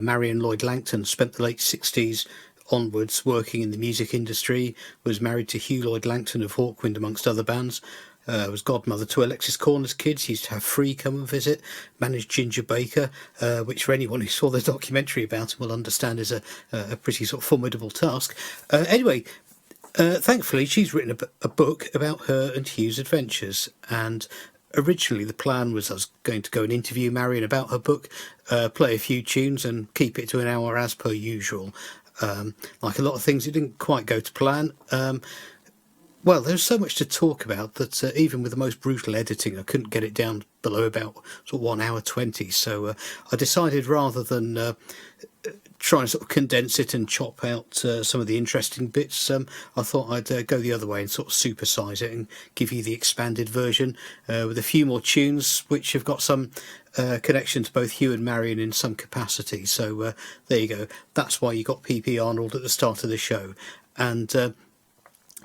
Marion Lloyd-Langton spent the late 60s onwards working in the music industry, was married to Huw Lloyd-Langton of Hawkwind amongst other bands, was godmother to Alexis Corner's kids, used to have Free come and visit, managed Ginger Baker, which for anyone who saw the documentary about him will understand is a pretty sort of formidable task. Anyway, thankfully she's written a book about her and Hugh's adventures, and originally the plan was I was going to go and interview Marion about her book, play a few tunes and keep it to an hour as per usual. Like a lot of things, it didn't quite go to plan. Well, there's so much to talk about that even with the most brutal editing, I couldn't get it down below about sort of 1 hour 20. So I decided rather than try and sort of condense it and chop out some of the interesting bits, I thought I'd go the other way and sort of supersize it and give you the expanded version with a few more tunes which have got some connection to both Huw and Marion in some capacity. So there you go. That's why you got PP Arnold at the start of the show. And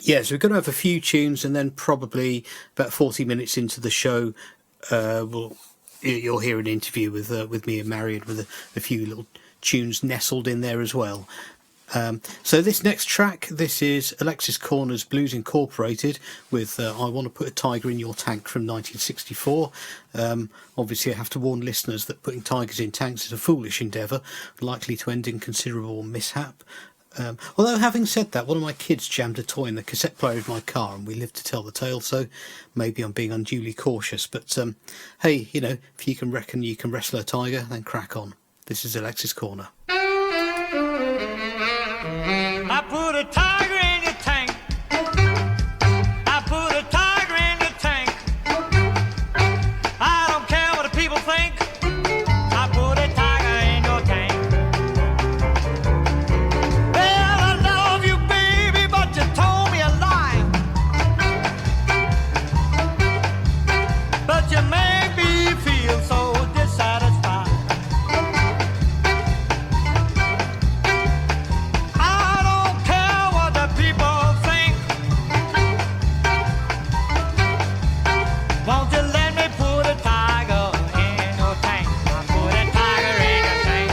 yeah, so we're going to have a few tunes, and then probably about 40 minutes into the show, you'll hear an interview with me and Marion with a few little tunes nestled in there as well. So this next track, this is Alexis Corner's Blues Incorporated with I Want to Put a Tiger in Your Tank from 1964. Obviously I have to warn listeners that putting tigers in tanks is a foolish endeavour, likely to end in considerable mishap. Although having said that, one of my kids jammed a toy in the cassette player of my car and we lived to tell the tale, so maybe I'm being unduly cautious. But hey, you know, if you can reckon you can wrestle a tiger, then crack on. This is Alexis Corner. I put a tiger in your tank. I put a tiger in your tank. I don't care what the people think. I put a tiger in your tank. Well, I love you, baby, but you told me a lie. But you make me feel so dissatisfied. Won't you let me put a tiger in your tank? I put a tiger in your tank.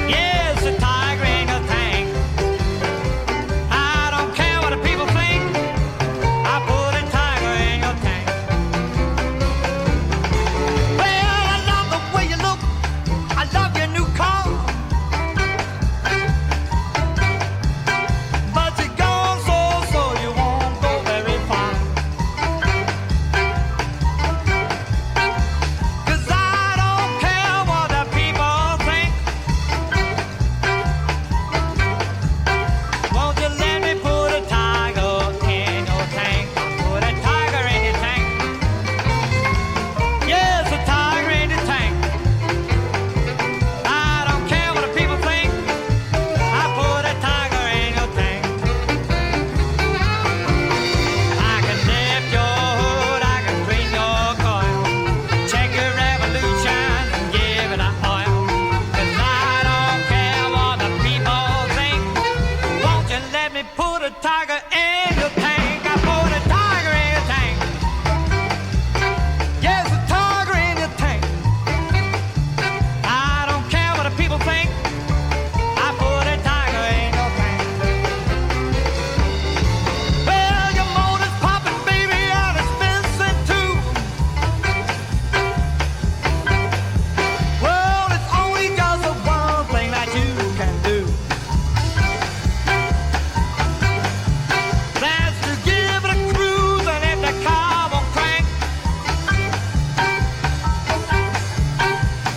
Yes, a tiger in your tank. I don't care what the people think. I put a tiger in your tank. Well, I love the way you look. I love your new car. But you're gone so you won't go very far.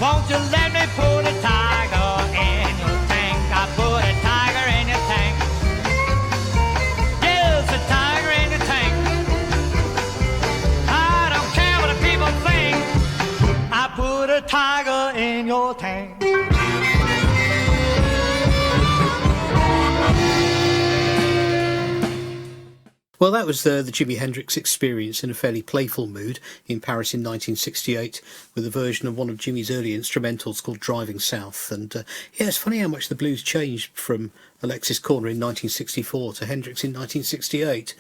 Won't you let me put a tiger in your tank? I put a tiger in your tank. Yes, a tiger in your tank. I don't care what the people think. I put a tiger in your tank. Well, that was the Jimi Hendrix Experience in a fairly playful mood in Paris in 1968 with a version of one of Jimmy's early instrumentals called Driving South. And yeah, it's funny how much the blues changed from Alexis Corner in 1964 to Hendrix in 1968.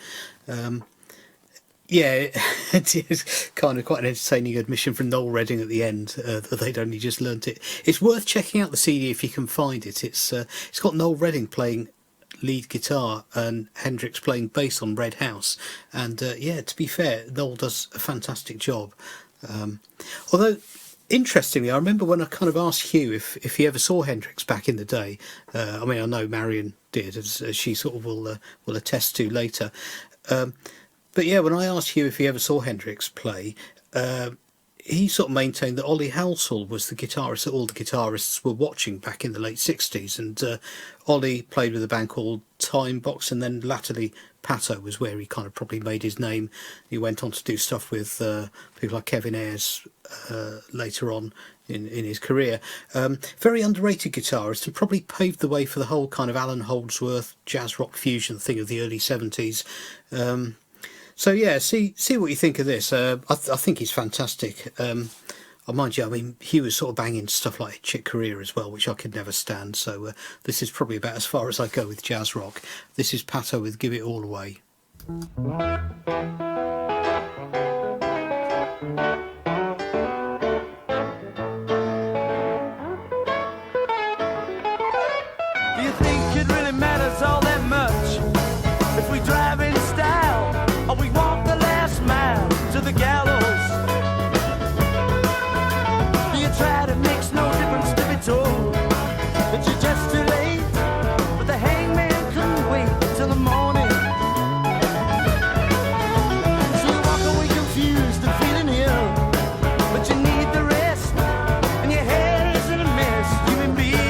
Yeah, it is kind of quite an entertaining admission from Noel Redding at the end that they'd only just learnt it. It's worth checking out the CD if you can find it. It's got Noel Redding playing lead guitar and Hendrix playing bass on Red House. And yeah, to be fair, Noel does a fantastic job. Although, interestingly, I remember when I kind of asked Huw if he ever saw Hendrix back in the day. I mean, I know Marion did, as she sort of will attest to later. But yeah, when I asked Huw if he ever saw Hendrix play, he sort of maintained that Ollie Halsall was the guitarist that all the guitarists were watching back in the late 60s. And Ollie played with a band called Time Box, and then latterly Pato was where he kind of probably made his name. He went on to do stuff with people like Kevin Ayres later on in his career. Very underrated guitarist, and probably paved the way for the whole kind of Alan Holdsworth jazz rock fusion thing of the early 70s. So yeah, see what you think of this. I think he's fantastic. Mind you, I mean, he was sort of banging stuff like Chick Corea as well, which I could never stand. So this is probably about as far as I go with jazz rock. This is Pato with Give It All Away. Do you think it really matters all that much if we drive in style or we walk the last mile to the gallows? Do you try to makes no difference to be told that you're just too late, but the hangman couldn't wait till the morning? So you walk away confused and feeling ill, but you need the rest and your head is in a mess. You've been beaten.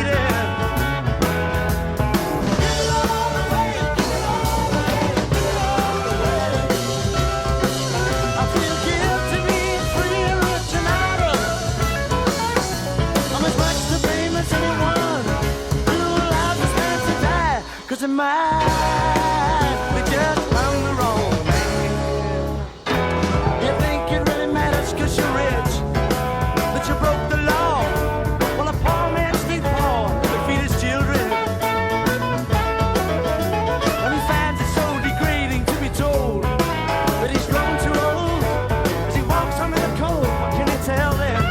Cause it might be just I'm the wrong man. You think it really matters cause you're rich, that you broke the law? Well, a poor man stays poor to feed his children, and he finds it so degrading to be told that he's grown too old as he walks home in the cold. What can he tell them?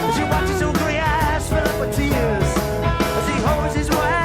As he watches his grey eyes fill up with tears, his wife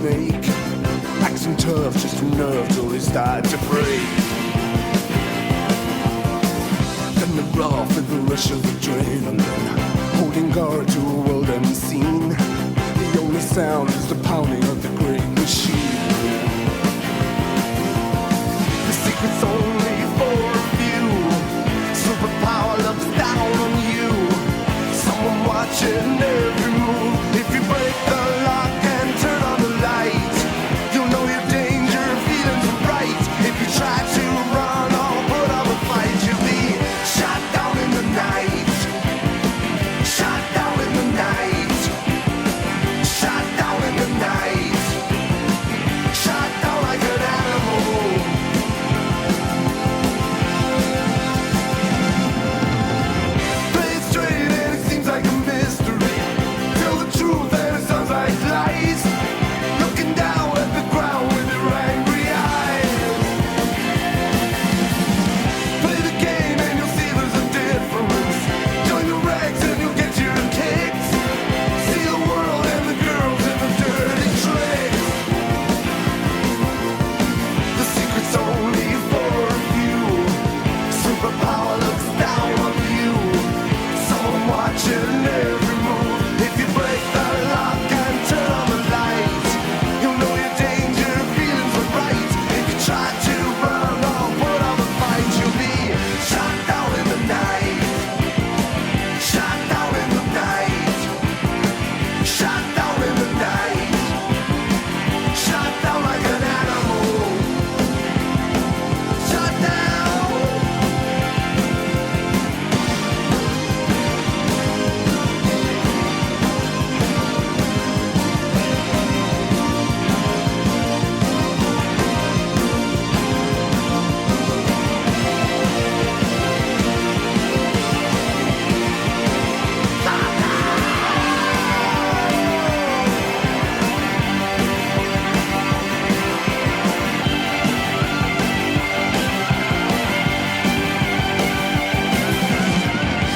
snake. Acting tough, just a nerve till they start to break. Then the rough and the rush of the adrenaline, holding guard to a world unseen. The only sound is the pounding of the great machine. The secret's only for a few. Superpower looks down on you. Someone watching every move. If you break the lock and turn on the light, you'll know your danger, feelings are right. If you try to run or put up a fight, you'll be shot down in the night. Shot down in the night. Shot down in the night. Shot down like an animal. Play it straight and it seems like a mystery. Tell the truth and it sounds like lies. Looking down at the ground with your angry eyes. Play the game and you'll see there's a difference. Join the ranks and you'll get your kicks. See the world and the girls and the dirty tricks. The secret's only for a few. Superpower looks down on you. Someone watching every move. If you break the lock and turn on the light, you'll know your danger, feelings are right. If you try to run or put up a fight, you'll be shot down in the night. Shot down in the night. Shot down in the night. Shot down like an animal. Shot down.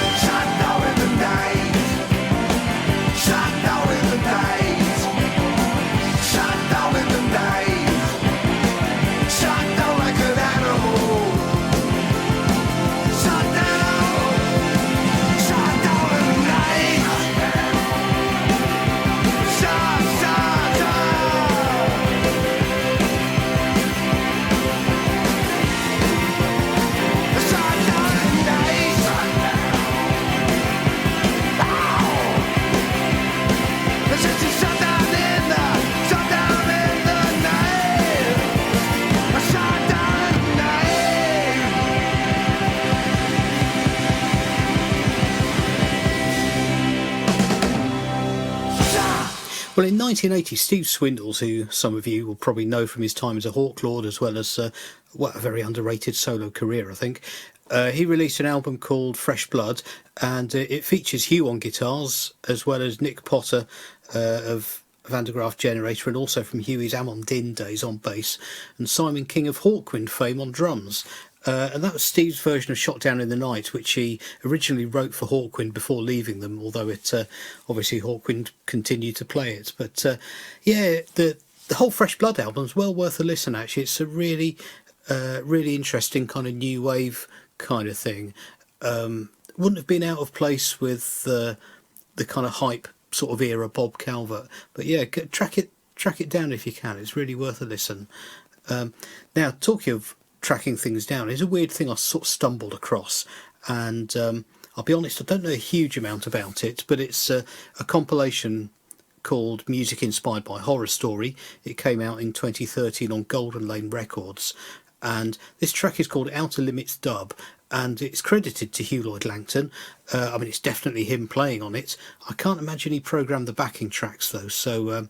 Shot down in the night. Shot down in the night. Shot down in the night. Shot down like an animal. Shot down. Shot down in the night. Shot down. Shot down in the night. It's just a shut down in the night. Shut down in the night. Well, in 1980, Steve Swindles, who some of you will probably know from his time as a Hawk Lord, as well as a very underrated solo career, I think, he released an album called Fresh Blood, and it features Huw on guitars, as well as Nick Potter of Van der Graaf Generator, and also from Huey's Amon Din days on bass, and Simon King of Hawkwind fame on drums. And that was Steve's version of Shot Down in the Night, which he originally wrote for Hawkwind before leaving them, although it obviously Hawkwind continued to play it. But the whole Fresh Blood album is well worth a listen, actually. It's a really interesting kind of new wave kind of thing. Wouldn't have been out of place with the kind of hype sort of era Bob Calvert. But yeah, track it down if you can. It's really worth a listen. Now, talking of tracking things down is a weird thing I sort of stumbled across, and I'll be honest, I don't know a huge amount about it, but it's a compilation called Music Inspired by Horror Story. It came out in 2013 on Golden Lane Records, and this track is called Outer Limits Dub, and it's credited to Huw Lloyd-Langton. I mean, it's definitely him playing on it. I can't imagine he programmed the backing tracks though, so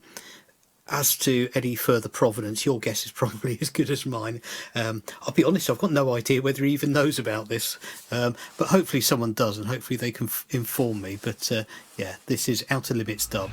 as to any further provenance, your guess is probably as good as mine. I'll be honest, I've got no idea whether he even knows about this, but hopefully someone does, and hopefully they can inform me. But yeah, this is Outer Limits Dub.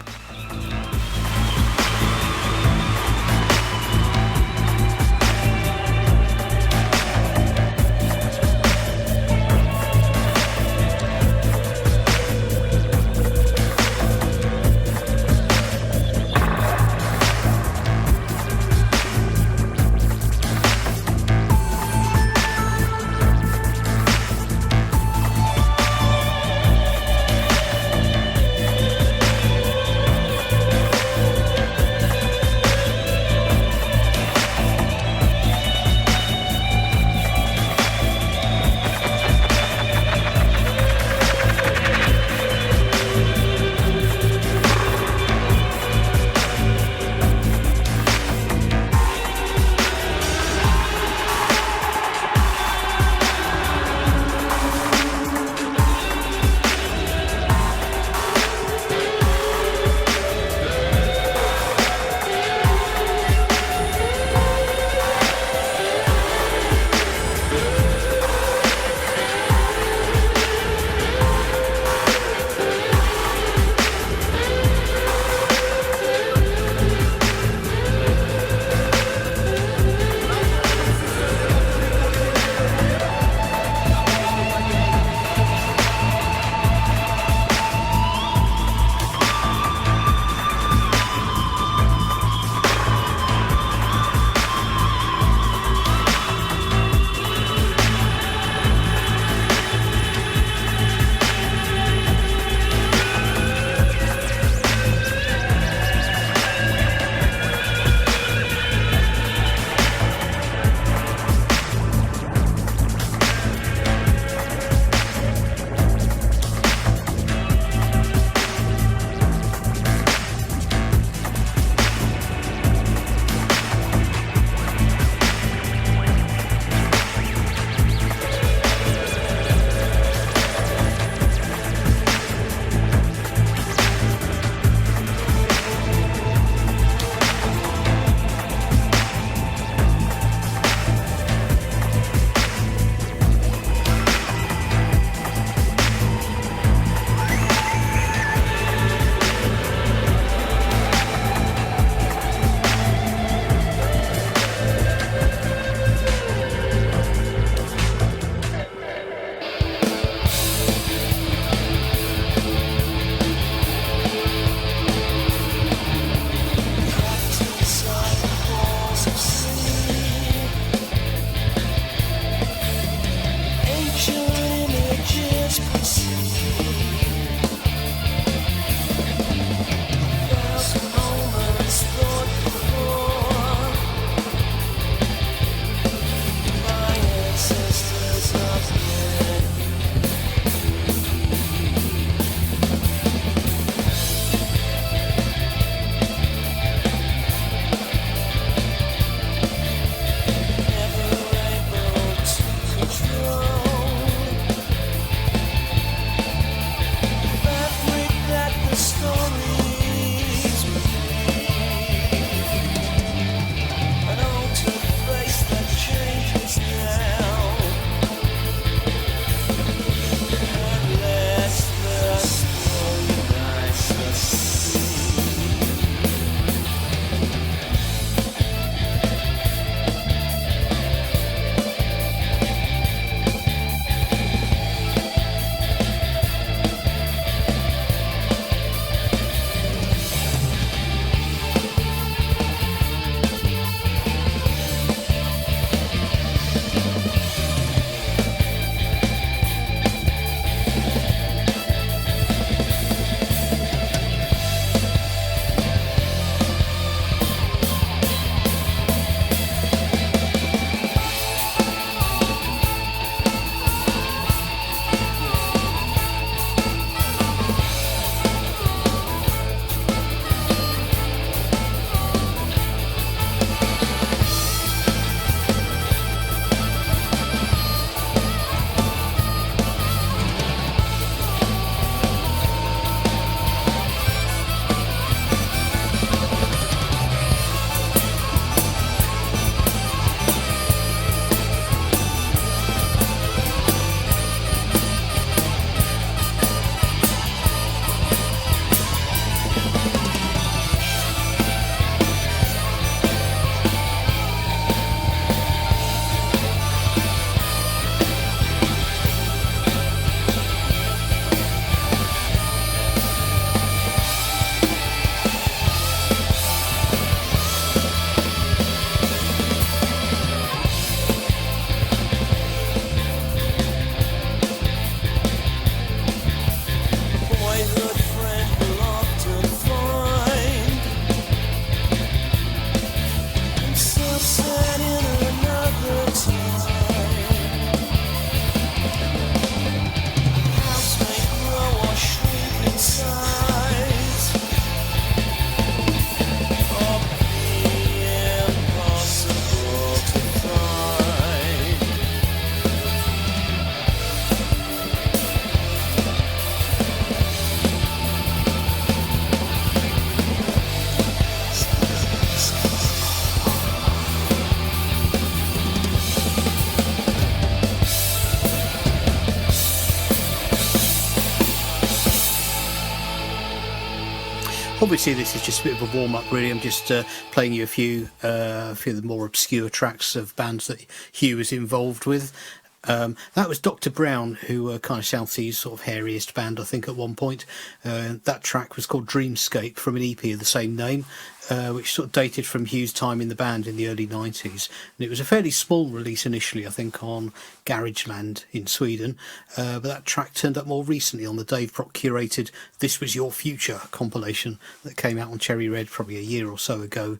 Obviously, this is just a bit of a warm-up, really. I'm just playing you a few of the more obscure tracks of bands that Huw was involved with. That was Dr. Brown, who were kind of South Sea's sort of hairiest band, I think, at one point. That track was called Dreamscape from an EP of the same name, which sort of dated from Huw's time in the band in the early 90s. And it was a fairly small release initially, I think, on Garageland in Sweden. But that track turned up more recently on the Dave Prock curated This Was Your Future compilation that came out on Cherry Red probably a year or so ago.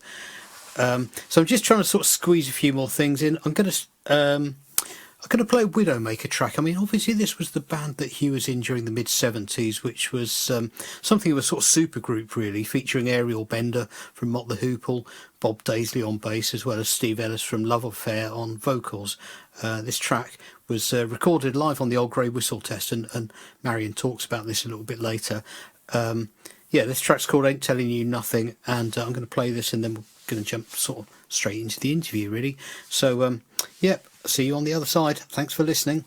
So I'm just trying to sort of squeeze a few more things in. I'm going to play a Widowmaker track. I mean, obviously this was the band that Huw was in during the mid-70s, which was something of a sort of supergroup, really, featuring Ariel Bender from Mott the Hoople, Bob Daisley on bass, as well as Steve Ellis from Love Affair on vocals. This track was recorded live on the Old Grey Whistle Test, and Marion talks about this a little bit later. This track's called Ain't Telling You Nothing, and I'm going to play this, and then we're going to jump sort of straight into the interview, really. So, see you on the other side. Thanks for listening.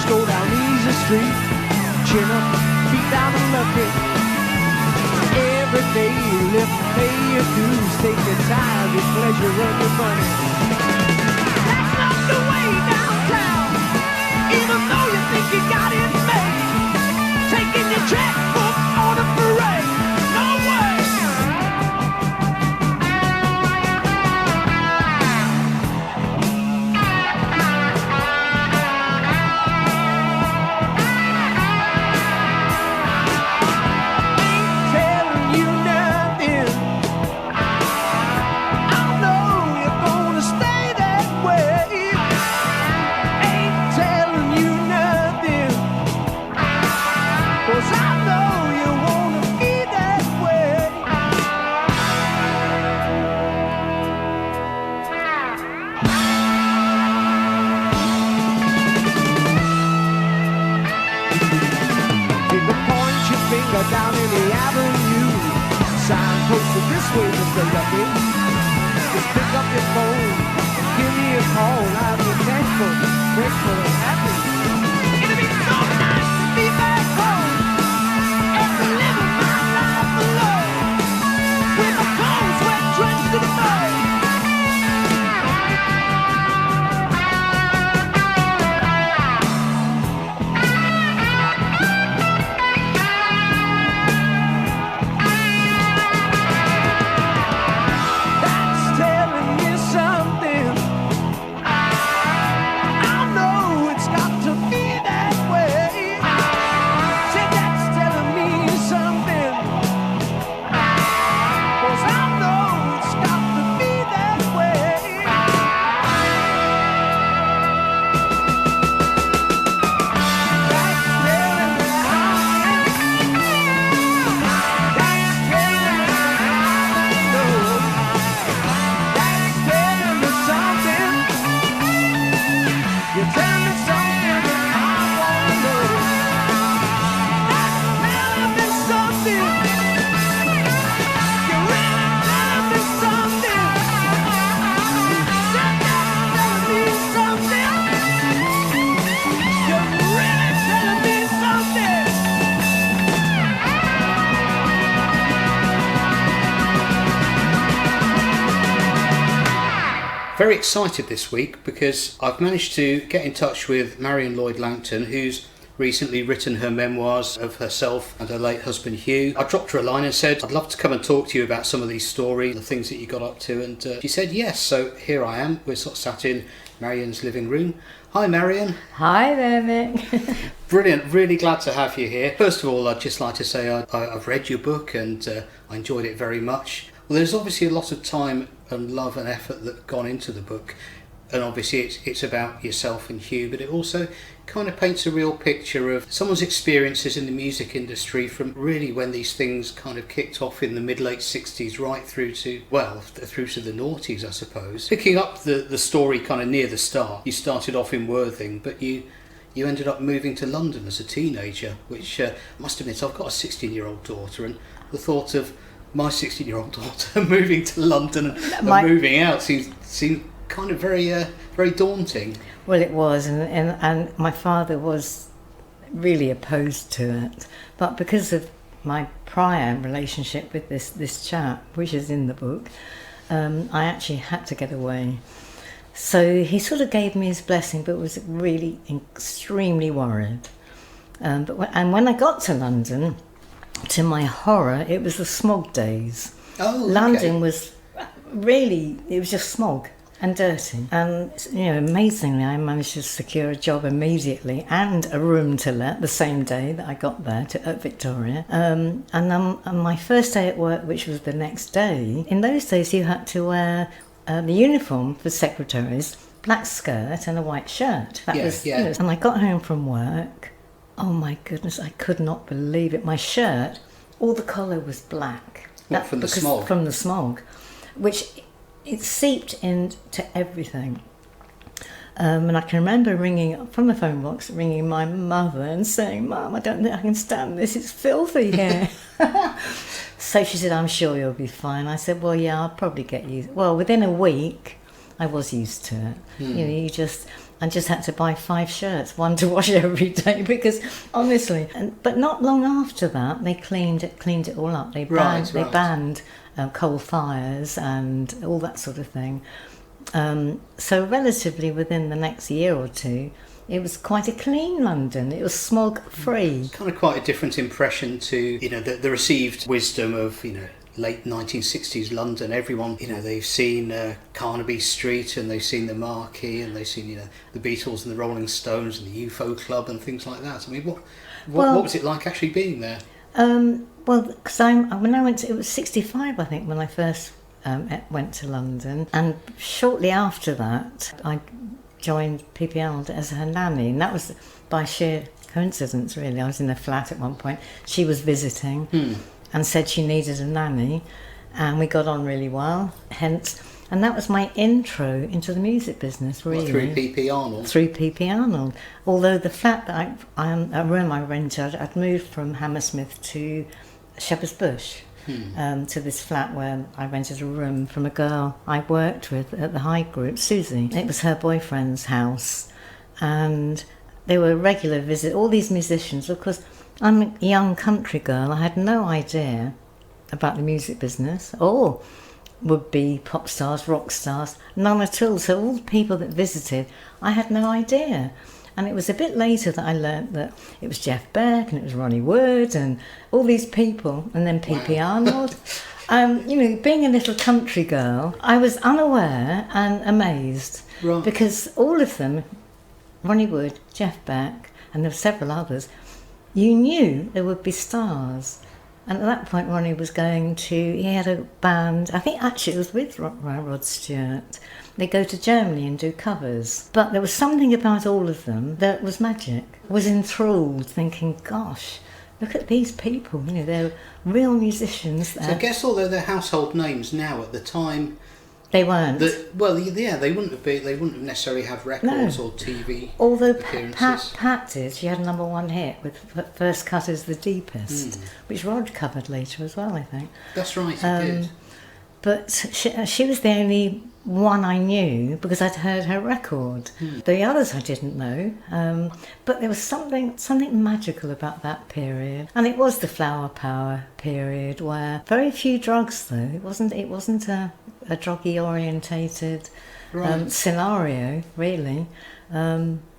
Slow down easy street, chin up, feet down and lucky. Every day you live to pay your dues, take your time, your pleasure, and your money. That's not the way downtown, even though you think you got it made. Taking your checkbook on a parade, no way. Down in the avenue, signposted this way, Mr. Lucky. Just pick up your phone, give me a call. I'll be thankful, grateful, and happy. It'll be so nice to be back home after living my life alone, with my clothes wet, drenched to the bone. That's telling me something. Very excited this week because I've managed to get in touch with Marion Lloyd-Langton, who's recently written her memoirs of herself and her late husband Huw. I dropped her a line and said, I'd love to come and talk to you about some of these stories, the things that you got up to, and she said yes, so here I am. We're sort of sat in Marion's living room. Hi Marion. Hi there, Mick. Brilliant, really glad to have you here. First of all, I'd just like to say I've read your book and I enjoyed it very much. Well, there's obviously a lot of time and love and effort that gone into the book, and obviously it's about yourself and Huw, but it also kind of paints a real picture of someone's experiences in the music industry from really when these things kind of kicked off in the mid-late 60s right through to the noughties, I suppose. Picking up the story kind of near the start, you started off in Worthing, but you ended up moving to London as a teenager, which I must admit, I've got a 16-year-old daughter, and the thought of my 16-year-old daughter moving to London and moving out seemed kind of very daunting. Well, it was, and my father was really opposed to it, but because of my prior relationship with this chap, which is in the book, I actually had to get away. So he sort of gave me his blessing, but was really extremely worried. But when I got to London, to my horror, it was the smog days. Oh, okay. London was really, it was just smog and dirty. And, amazingly, I managed to secure a job immediately and a room to let the same day that I got there at Victoria. And my first day at work, which was the next day, in those days you had to wear the uniform for secretaries, black skirt and a white shirt. And I got home from work. Oh my goodness, I could not believe it. My shirt, all the collar was black. From the smog? From the smog, which it seeped into everything. And I can remember ringing up from the phone box, ringing my mother and saying, Mum, I don't think I can stand this, it's filthy here. So she said, I'm sure you'll be fine. I said, well, yeah, I'll probably get used. Well, within a week, I was used to it. I just had to buy 5 shirts, one to wash every day, because honestly, but not long after that, they cleaned it all up. They banned coal fires and all that sort of thing. So relatively within the next year or two, it was quite a clean London. It was smog free. Kind of quite a different impression to the received wisdom of late 1960s London. Everyone, they've seen Carnaby Street and they've seen the Marquee and they've seen the Beatles and the Rolling Stones and the UFO Club and things like that. I mean, what was it like actually being there? Well, because when I went to, it was 65, I think, when I first went to London, and shortly after that, I joined PPL as her nanny, and that was by sheer coincidence, really. I was in a flat at one point. She was visiting and said she needed a nanny, and we got on really well. And that was my intro into the music business, really. Through PP Arnold? Through PP Arnold. Although the flat that a room I rented, I'd moved from Hammersmith to Shepherd's Bush, to this flat where I rented a room from a girl I worked with at the High Group, Susie. It was her boyfriend's house, and they were regular visits, all these musicians. Of course, I'm a young country girl. I had no idea about the music business or would-be pop stars, rock stars, none at all. So all the people that visited, I had no idea. And it was a bit later that I learnt that it was Jeff Beck and it was Ronnie Wood and all these people, and then P.P. Arnold. Being a little country girl, I was unaware and amazed, because all of them, Ronnie Wood, Jeff Beck, and there were several others, you knew there would be stars. And at that point, Ronnie was he had a band, I think actually it was with Rod Stewart. They go to Germany and do covers. But there was something about all of them that was magic. I was enthralled, thinking, gosh, look at these people, they're real musicians. So I guess although they're household names now, at the time, they weren't. They wouldn't have been. They wouldn't have necessarily have records or TV. Although appearances. Pat did, she had a #1 hit with First Cut Is the Deepest, which Rod covered later as well, I think. That's right, he did. But she was the only one I knew because I'd heard her record. The others I didn't know, but there was something magical about that period, and it was the flower power period where very few drugs though. It wasn't a druggy orientated Right. scenario, really.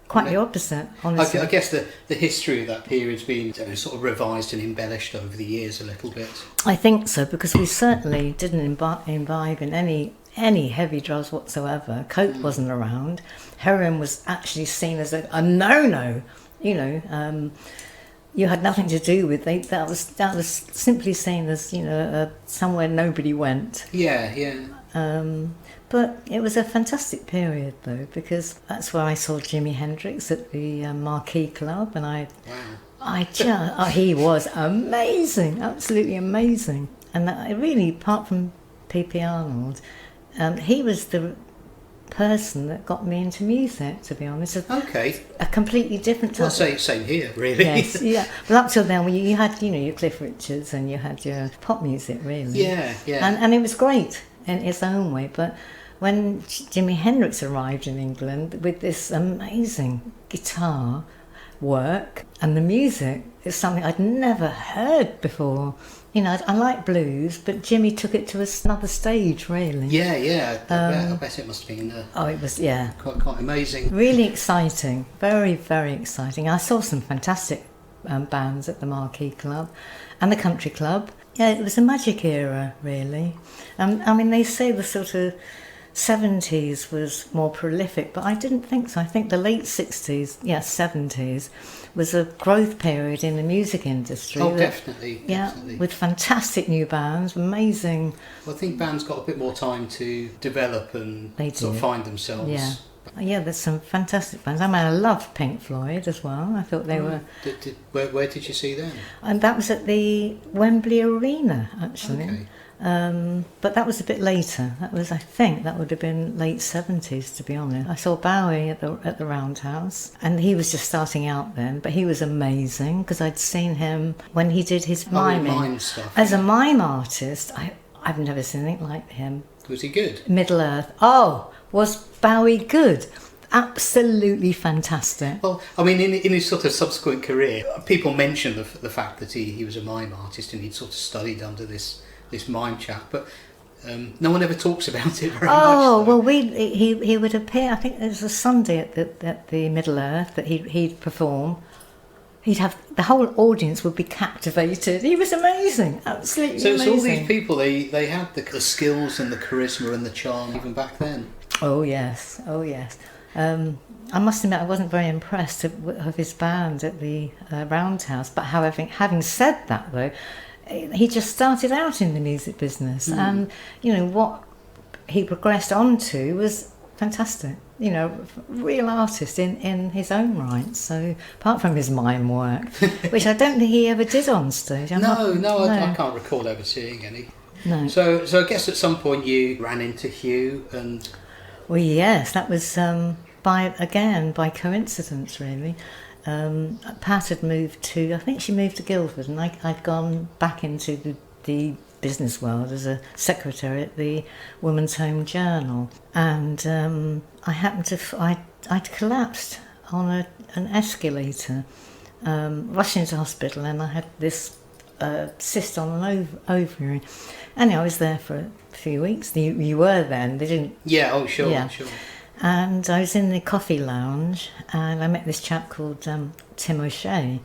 Quite the opposite, honestly. I guess the history of that period's been sort of revised and embellished over the years a little bit. I think so, because we certainly didn't imbibe in any heavy drugs whatsoever. Coke wasn't around. Heroin was actually seen as a no-no. You know, you had nothing to do with it. That was simply seen as, you know, somewhere nobody went. Yeah. But it was a fantastic period, though, because that's where I saw Jimi Hendrix at the Marquee Club, and he was amazing, absolutely amazing. And that, really, apart from P.P. Arnold, he was the person that got me into music, to be honest. Okay. A completely different type. Well, same here, really. Yes, yeah. Well, up till then, you had, you know, your Cliff Richards and you had your pop music, really. Yeah. And it was great in its own way, but when Jimi Hendrix arrived in England with this amazing guitar work, and the music is something I'd never heard before. You know, I like blues, but Jimmy took it to another stage, really. Yeah. I bet it must have been It was, quite amazing. really exciting, very, very exciting. I saw some fantastic bands at the Marquee Club and the Country Club. Yeah, it was a magic era, really. I mean, they say the sort of 70s was more prolific, but I didn't think so. I think the late 60s, 70s, was a growth period in the music industry. Oh, definitely. Yeah, with fantastic new bands, amazing. Well, I think bands got a bit more time to develop and They sort of did. find themselves. Yeah, there's some fantastic bands. I mean, I love Pink Floyd as well. I thought they were... Where did you see them? And that was at the Wembley Arena, actually. Okay. But that was a bit later. I think that would have been late 70s, to be honest. I saw Bowie at the Roundhouse, and he was just starting out then, but he was amazing, because I'd seen him when he did his miming. Mime stuff. As a mime artist, I've never seen anything like him. Was he good? Middle-earth. Oh, was Bowie good? Absolutely fantastic. Well, I mean, in his sort of subsequent career, people mention the fact that he was a mime artist and he'd sort of studied under this mime chap, but no one ever talks about it very much. Oh, well, he would appear, I think it was a Sunday at the Middle-earth that he'd perform. He'd have, the whole audience would be captivated. He was amazing, absolutely amazing. So all these people, they had the skills and the charisma and the charm even back then. Oh yes. I must admit I wasn't very impressed of his band at the Roundhouse, but having said that, though, he just started out in the music business, and you know what he progressed onto was fantastic. You know, real artist in his own right. So apart from his mime work, which I don't think he ever did on stage. I can't recall ever seeing any. No. So I guess at some point you ran into Huw and. Well, yes, that was by coincidence, really. Pat had moved I think she moved to Guildford, and I'd gone back into the business world as a secretary at the Women's Home Journal, and I happened to I'd collapsed on an escalator, rushed into hospital, and I had this cyst on an ovary. Anyway, I was there for a few weeks. You were then. They didn't. Yeah. Oh, sure. Yeah. Sure. And I was in the coffee lounge, and I met this chap called Tim O'Shea,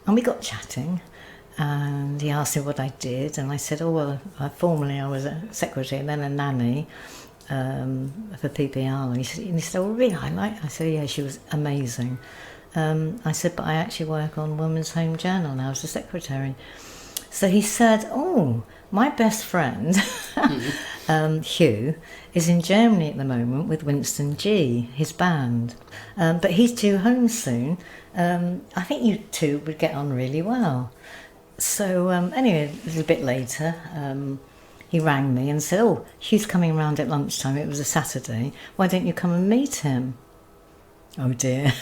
and we got chatting, and he asked me what I did, and I said, oh, well, formerly I was a secretary and then a nanny for PPR. And he said, oh, really? I said, yeah, she was amazing. I said, but I actually work on Women's Home Journal now as a secretary. So he said, oh, my best friend, Huw, is in Germany at the moment with Winston G, his band. But he's due home soon. I think you two would get on really well. So anyway, a little bit later, he rang me and said, oh, Hugh's coming round at lunchtime. It was a Saturday. Why don't you come and meet him? Oh dear.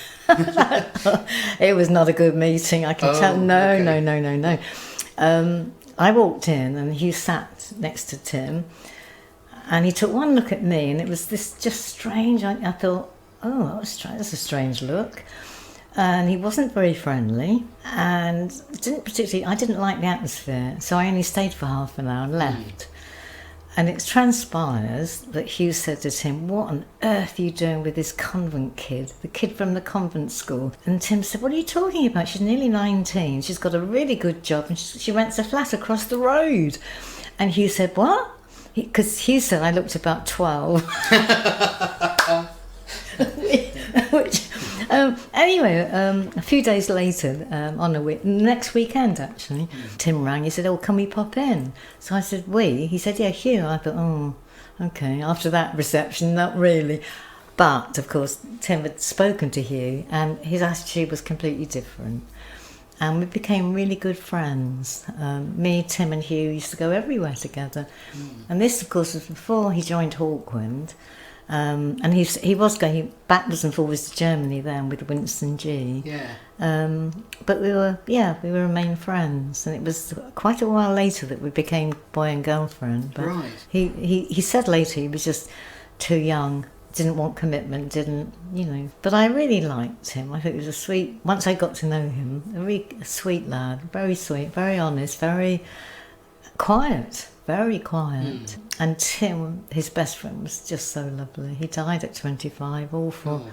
It was not a good meeting, I can tell. No. I walked in and Huw sat next to Tim, and he took one look at me, and it was this just strange. I thought, oh, that's a strange look. And he wasn't very friendly, and I didn't like the atmosphere, so I only stayed for half an hour and left. And it transpires that Huw said to Tim, "What on earth are you doing with this convent kid, the kid from the convent school?" And Tim said, "What are you talking about? She's nearly 19. She's got a really good job and she rents a flat across the road." And Huw said, "What?" Because Huw said I looked about 12. Which, anyway, a few days later, on next weekend actually, Tim rang. He said, "Oh, can we pop in?" So I said, "We?" He said, "Yeah, Huw." I thought, "Oh, okay." After that reception, not really. But of course, Tim had spoken to Huw, and his attitude was completely different. And we became really good friends. Me, Tim, and Huw used to go everywhere together. And this, of course, was before he joined Hawkwind. And he was going backwards and forwards to Germany then with Winston G. Yeah. But we remained friends, and it was quite a while later that we became boy and girlfriend. But Right. He said later he was just too young, didn't want commitment, But I really liked him. I think he was a sweet. Once I got to know him, a really sweet lad, very sweet, very honest, very quiet. Very quiet. And Tim, his best friend, was just so lovely. He died at 25, awful. Oh.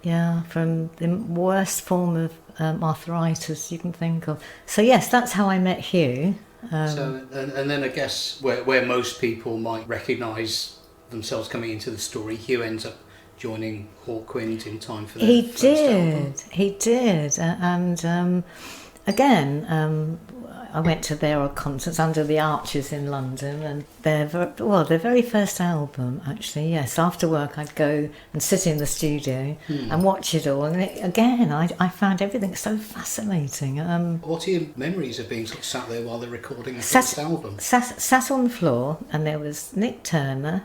Yeah, from the worst form of arthritis you can think of. So yes, that's how I met Huw. So, and then I guess where most people might recognise themselves coming into the story, Huw ends up joining Hawkwind in time for the first album. He did. And again, I went to their concerts under the Arches in London, and their very first album, actually, yes, after work I'd go and sit in the studio and watch it all, and I found everything so fascinating. What are your memories of being sort of sat there while they're recording the first album? Sat on the floor, and there was Nick Turner,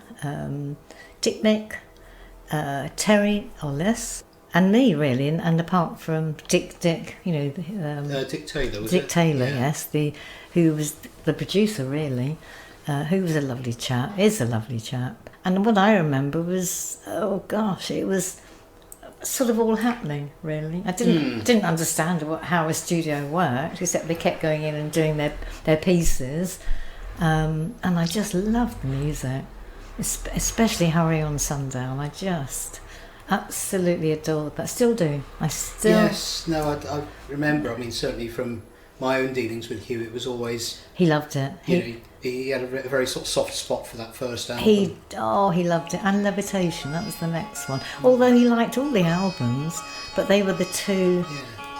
Dick Mick, Terry Ollis, and me, really, and apart from Dick, Dick Taylor, was Dick it? Taylor, Yeah. yes, who was the producer, really, who was a lovely chap, is a lovely chap. And what I remember was, oh gosh, it was sort of all happening, really. I didn't understand how a studio worked, except they kept going in and doing their pieces, and I just loved the music, especially Hurry on Sundown. I just absolutely adored that. Still do. Yes, no, I remember. I mean, certainly from my own dealings with Huw, it was always... He loved it. He had a very sort of soft spot for that first album. He loved it. And Levitation, that was the next one. Although he liked all the albums, but they were the two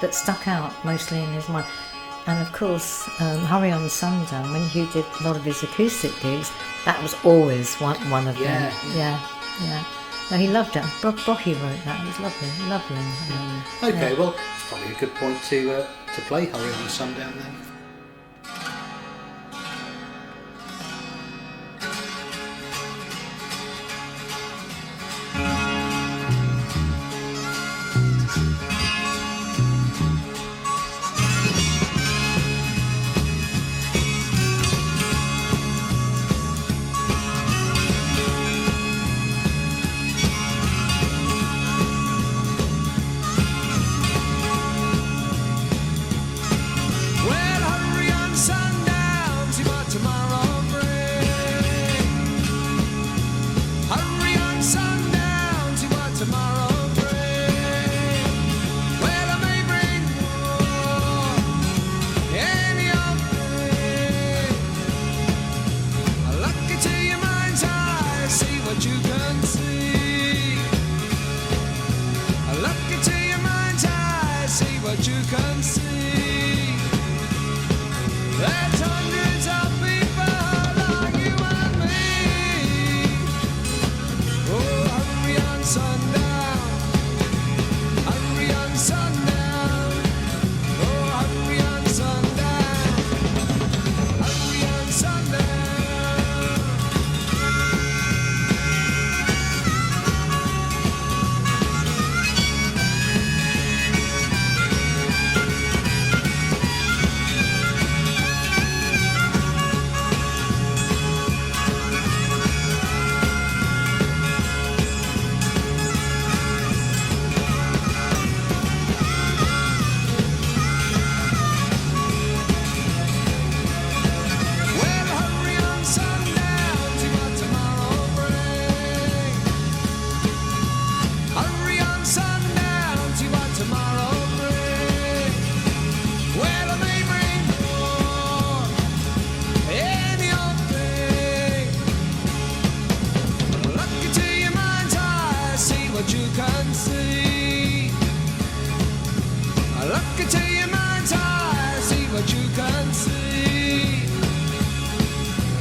that stuck out mostly in his mind. And of course, Hurry on Sundown, when Huw did a lot of his acoustic gigs, that was always one of them. Yeah. No, he loved it. Brocky wrote that. It was lovely. Okay, well, it's probably a good point to play Hurry on Sundown then.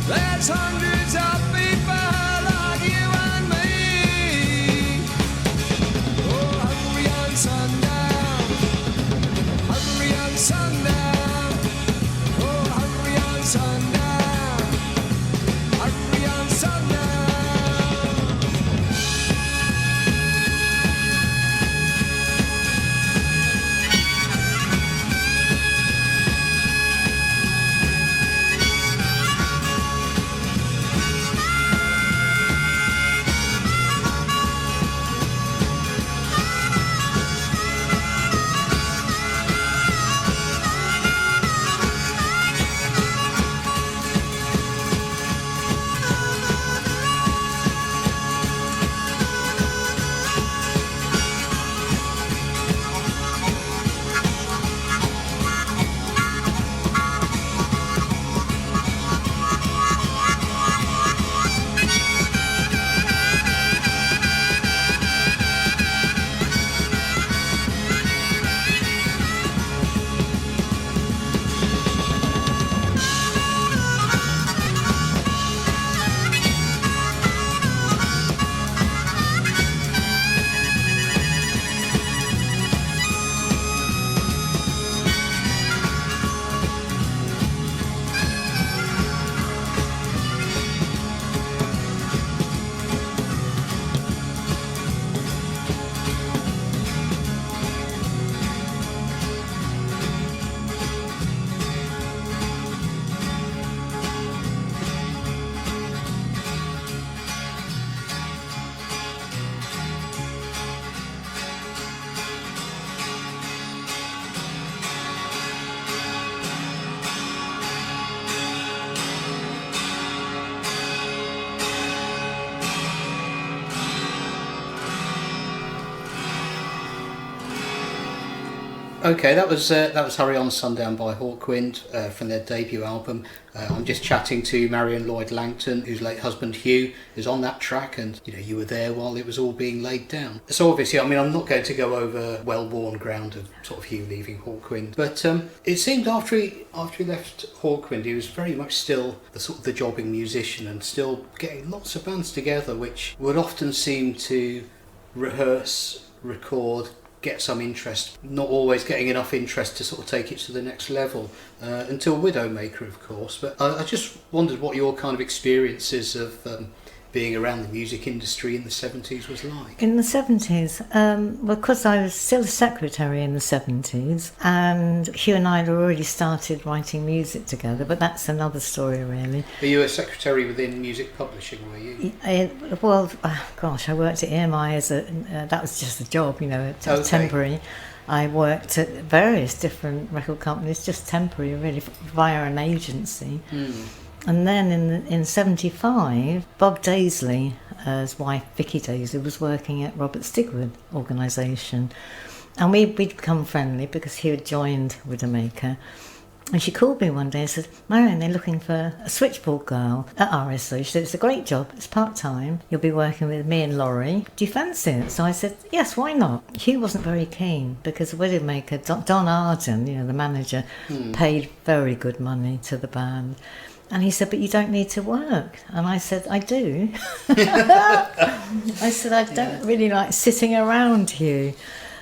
There's hundreds of people like you and me. Oh, hungry on sundown, hungry on sundown. Oh, hungry on sundown, hungry on sundown. Okay, that was Hurry On Sundown by Hawkwind from their debut album. I'm just chatting to Marion Lloyd-Langton, whose late husband Huw is on that track, and you were there while it was all being laid down. So obviously, I mean, I'm not going to go over well-worn ground of sort of Huw leaving Hawkwind, but it seemed after he left Hawkwind, he was very much still the sort of the jobbing musician and still getting lots of bands together, which would often seem to rehearse, record, get some interest, not always getting enough interest to sort of take it to the next level, until Widowmaker, of course. But I just wondered what your kind of experiences of being around the music industry in the 70s was like. In the 70s, well, because I was still a secretary in the 70s, and Huw and I had already started writing music together, but that's another story, really. Were you a secretary within music publishing, were you? I worked at EMI as that was just a job, temporary. I worked at various different record companies, just temporary, really, via an agency. And then in 75, Bob Daisley, his wife Vicky Daisley, was working at Robert Stigwood organisation. And we'd become friendly because he had joined Widowmaker. And she called me one day and said, "Marion, they're looking for a switchboard girl at RSO." She said, "It's a great job, it's part-time. You'll be working with me and Laurie. Do you fancy it?" So I said, "Yes, why not?" Huw wasn't very keen because Widowmaker, Don Arden, the manager, paid very good money to the band. And he said, "But you don't need to work." And I said, "I do." I said, "I don't really like sitting around, Huw."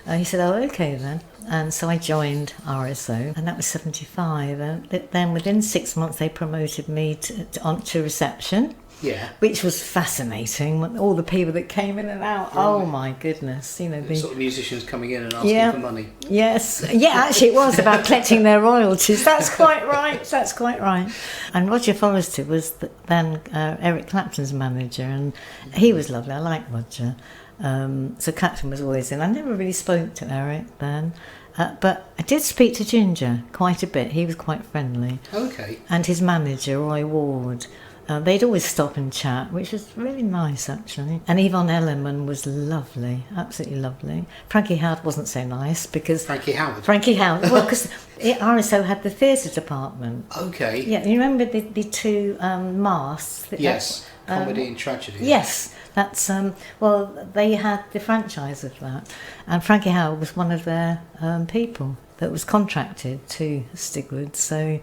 He said, "Oh, okay then." And so I joined RSO, and that was 75. And then within 6 months, they promoted me to reception. Yeah. Which was fascinating. All the people that came in and out. Right. Oh my goodness. The sort of musicians coming in and asking for money. Yes. Yeah, actually it was about collecting their royalties. That's quite right. That's quite right. And Roger Forrester was then Eric Clapton's manager, and he was lovely. I liked Roger. So Clapton was always in. I never really spoke to Eric then. But I did speak to Ginger quite a bit. He was quite friendly. Okay. And his manager, Roy Ward. They'd always stop and chat, which was really nice, actually. And Yvonne Elliman was lovely, absolutely lovely. Frankie Howard wasn't so nice because... Frankie Howard? Well, because RSO had the theatre department. Okay. Yeah, you remember the two masks? Yes, Comedy and Tragedy. Yes, that's... they had the franchise of that. And Frankie Howard was one of their people that was contracted to Stigwood. So,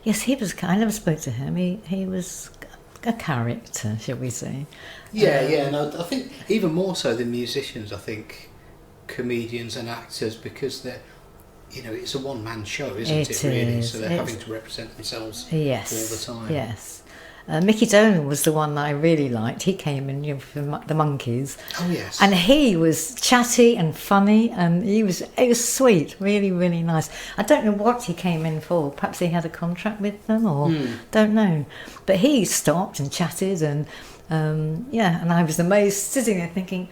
yes, he was. I never spoke to him. He was a character, shall we say? Yeah, and I think even more so than musicians. I think comedians and actors, because they're, it's a one-man show, isn't it? Really, so they're having to represent themselves all the time. Yes. Mickey Dolan was the one that I really liked. He came in from the Monkees. Oh yes. And he was chatty and funny, and it was sweet, really, really nice. I don't know what he came in for. Perhaps he had a contract with them, or don't know. But he stopped and chatted, and and I was amazed, sitting there thinking,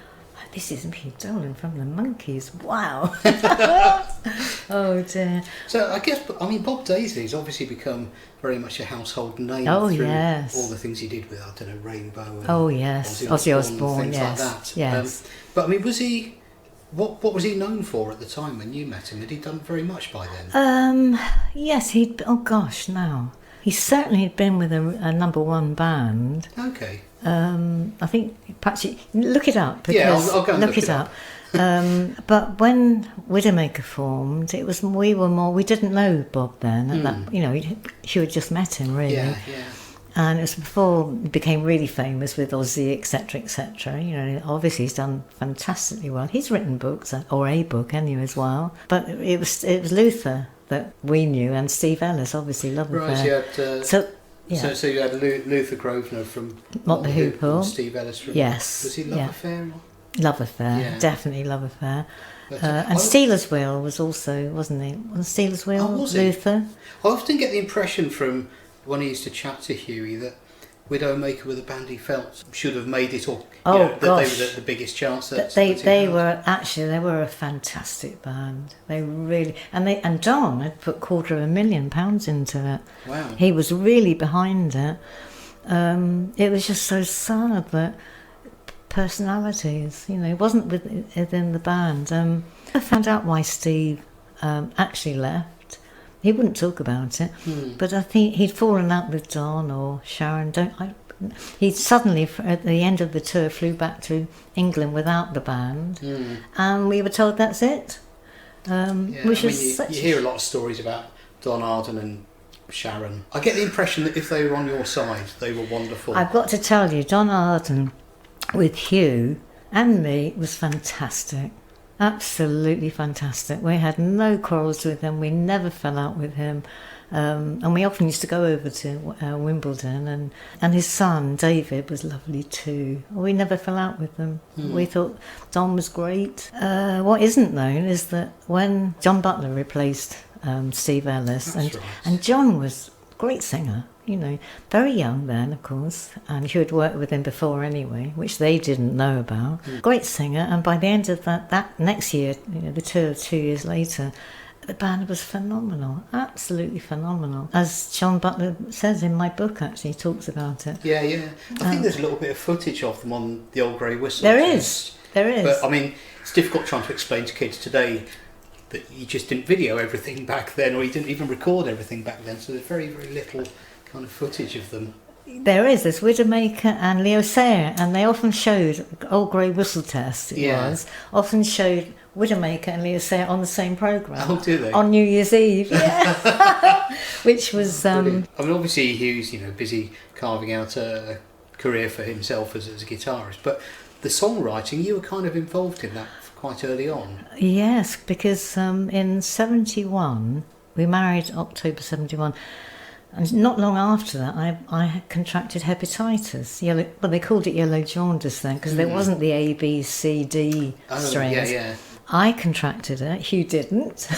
this is Mickey Dolan from the Monkees. Wow. Oh dear. So I guess, Bob Daisley's obviously become very much a household name through all the things he did with, I don't know, Rainbow and Ozzy Osbourne, things like that. Yes. But was he, what was he known for at the time when you met him? Had he done very much by then? Yes, he certainly had been with a number one band. Okay. I think perhaps look it up. Because I'll go and look it up. But when Widowmaker formed, we didn't know Bob then, and Huw had just met him really. Yeah. And it was before he became really famous with Ozzy, etc., etc. Obviously he's done fantastically well. He's written books, or a book anyway as well. But it was Luther that we knew, and Steve Ellis, obviously, Love Affair. Right, so you had Luther Grosvenor from Not the Hoople, and Steve Ellis from... Yes. Was he Love Affair? Love Affair, definitely Love Affair. And Steeler's Wheel was also, wasn't he? Was Steeler's Wheel Luther? I often get the impression from when he used to chat to Hughie that Widowmaker were the band he felt should have made it, or that they were the biggest chance. They were a fantastic band. They really, and Don had put £250,000 into it. Wow. He was really behind it. It was just so sad that personalities, it wasn't within the band. I found out why Steve actually left. He wouldn't talk about it, but I think he'd fallen out with Don or Sharon. He suddenly, at the end of the tour, flew back to England without the band, and we were told that's it. You hear a lot of stories about Don Arden and Sharon. I get the impression that if they were on your side, they were wonderful. I've got to tell you, Don Arden with Huw and me was fantastic. Absolutely fantastic. We had no quarrels with him. We never fell out with him. And we often used to go over to Wimbledon. And his son, David, was lovely too. We never fell out with them. We thought Don was great. What isn't known is that when John Butler replaced Steve Ellis, and John was a great singer, very young then, of course, and Huw had worked with him before anyway, which they didn't know about. Great singer, and by the end of that next year, the tour 2 years later, the band was phenomenal, absolutely phenomenal. As John Butler says in my book, actually, he talks about it. Yeah. I think there's a little bit of footage of them on the Old Grey Whistle. There is. But it's difficult trying to explain to kids today that you just didn't video everything back then, or you didn't even record everything back then, so there's very, very little kind of footage of them. There's Widowmaker and Leo Sayer, and they often showed Old Grey Whistle Test. Often showed Widowmaker and Leo Sayer on the same programme. Oh, do they? On New Year's Eve, which was. Obviously Hugh's busy carving out a career for himself as a guitarist, but the songwriting, you were kind of involved in that quite early on. Yes, because in '71 we married October '71. And not long after that, I had contracted hepatitis. They called it yellow jaundice then, because there wasn't the A, B, C, D strains. Yeah. I contracted it. Huw didn't.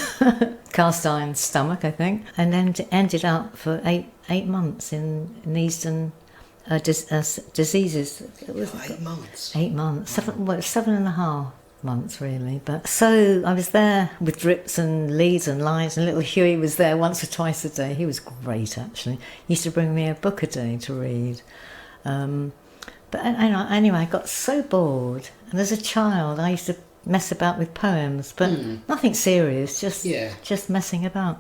Cast iron stomach, I think, and then ended up for eight months in Neasden diseases. It was 8 months. 8 months. 7.5 months really. But so I was there with drips and leads and lines, and little Hughie was there once or twice a day. He was great actually. He used to bring me a book a day to read. But anyway, I got so bored, and as a child I used to mess about with poems, but nothing serious, just messing about.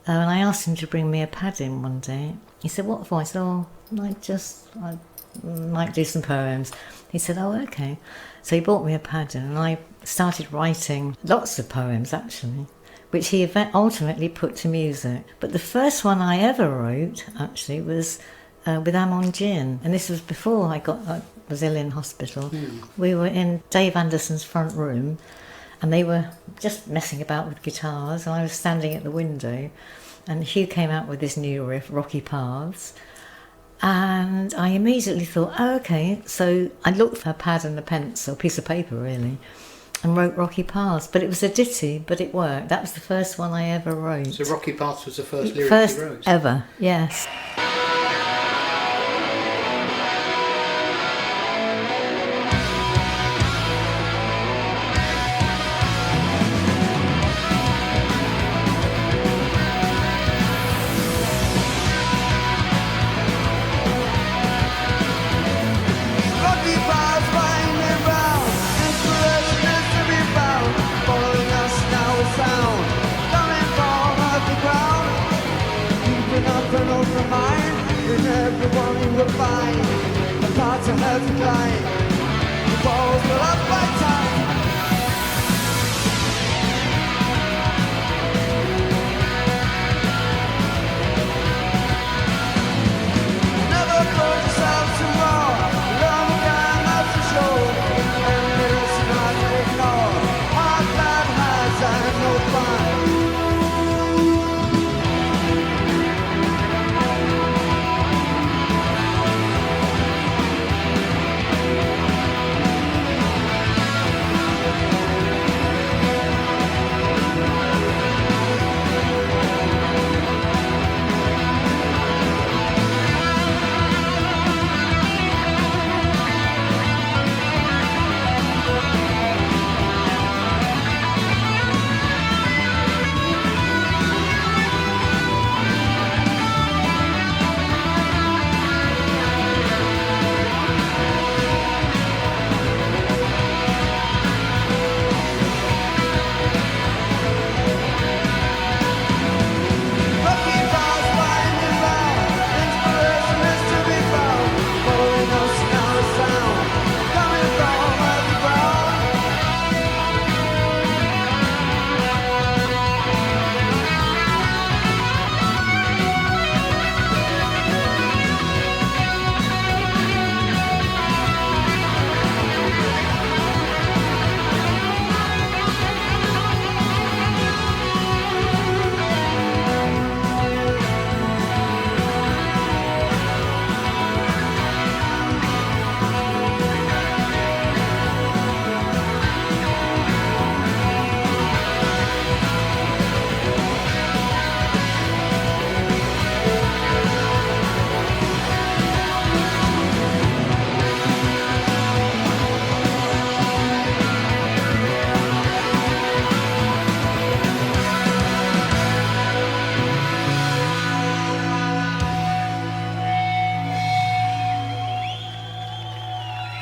And I asked him to bring me a pad in one day. He said, "What for?" I said, "I might do some poems." He said, "Oh, okay." So he bought me a pad in, and I started writing lots of poems actually, which he ultimately put to music. But the first one I ever wrote, actually, was with Amon Gin, and this was before I was ill in hospital. We were in Dave Anderson's front room, and they were just messing about with guitars, and I was standing at the window, and Huw came out with this new riff, Rocky Paths, and I immediately thought, oh, okay. So I looked for a pad and a pencil, a piece of paper really, and wrote Rocky Paths. But it was a ditty, but it worked. That was the first one I ever wrote. So Rocky Paths was the first lyric First you wrote? ever, yes. Rocky paths winding round, inspiration is to be found. Following us now is sound, coming from the ground. Keeping up an open mind, in everyone you will find the path to have to climb. The balls will up by time. Never close yourself to more. Love again, that's for sure. And it's not to ignore. Heart that has and no fun. Rocky paths winding round, inspiration is to be found. Following us now is sound, coming from underground.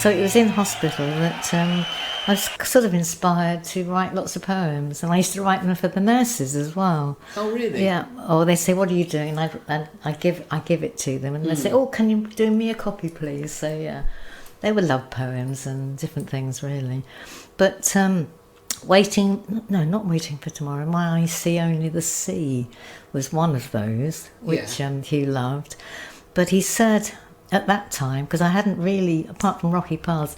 So it was in hospital that I was sort of inspired to write lots of poems, and I used to write them for the nurses as well. Oh, really? Yeah. Or they say, "What are you doing?" And I give it to them, and they say, "Oh, can you do me a copy, please?" So yeah, they were love poems and different things really. But not waiting for tomorrow. My eyes see only the sea was one of those, which Huw loved. But he said at that time, because I hadn't really, apart from Rocky Paths,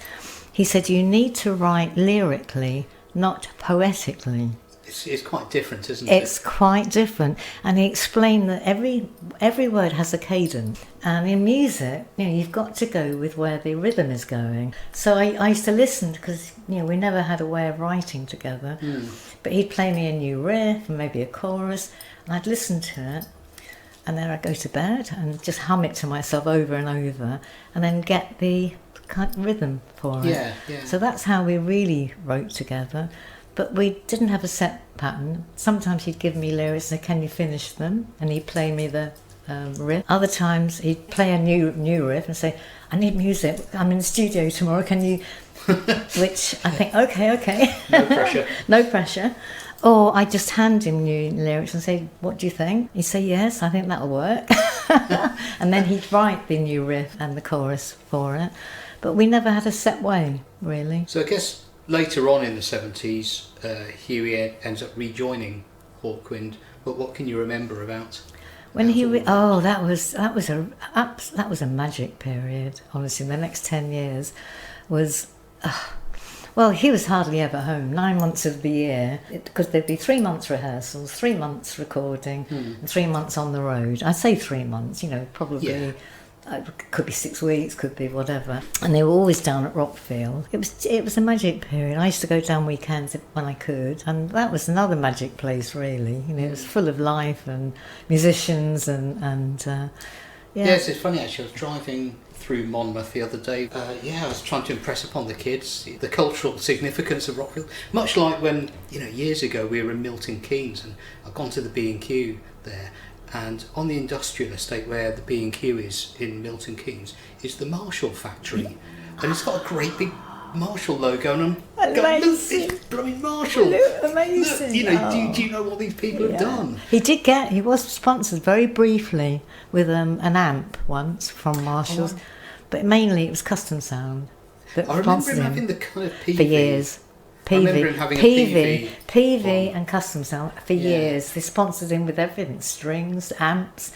he said you need to write lyrically, not poetically. It's quite different, isn't It's it? quite different, and he explained that every word has a cadence, and in music, you've got to go with where the rhythm is going. So I used to listen, because we never had a way of writing together. But he'd play me a new riff and maybe a chorus, and I'd listen to it, and then I'd go to bed and just hum it to myself over and over, and then get the kind of rhythm for it. Yeah. So that's how we really wrote together. But we didn't have a set pattern. Sometimes he'd give me lyrics and say, "Can you finish them?" And he'd play me the riff. Other times he'd play a new riff and say, "I need music. I'm in the studio tomorrow. Can you?" Which I think, okay. No pressure. No pressure. Or I just hand him new lyrics and say, "What do you think?" He'd say, "Yes, I think that'll work." And then he'd write the new riff and the chorus for it. But we never had a set way, really. So I guess later on in the 70s, Huey ends up rejoining Hawkwind, but what can you remember about? When that was a magic period. Honestly, the next 10 years was. Well, he was hardly ever home. 9 months of the year, because there'd be 3 months rehearsals, 3 months recording, and 3 months on the road. I say 3 months, probably. Yeah. It could be 6 weeks, could be whatever. And they were always down at Rockfield. It was a magic period. I used to go down weekends when I could, and that was another magic place, really. It was full of life and musicians and yeah. Yes, it's funny actually. I was driving through Monmouth the other day. I was trying to impress upon the kids the cultural significance of Rockfield. Much like when, years ago we were in Milton Keynes, and I've gone to the B&Q there. And on the industrial estate where the B&Q is in Milton Keynes is the Marshall factory, and it's got a great big Marshall logo, and I'm going, look, it's blooming Marshall. Look, amazing. Look, do you know what these people have done? He was sponsored very briefly with an amp once from Marshall's, but mainly it was Custom Sound that I remember sponsored him having the kind of PV. for years. I remember him having a PV and Custom Sound for years. They sponsored him with everything: strings, amps.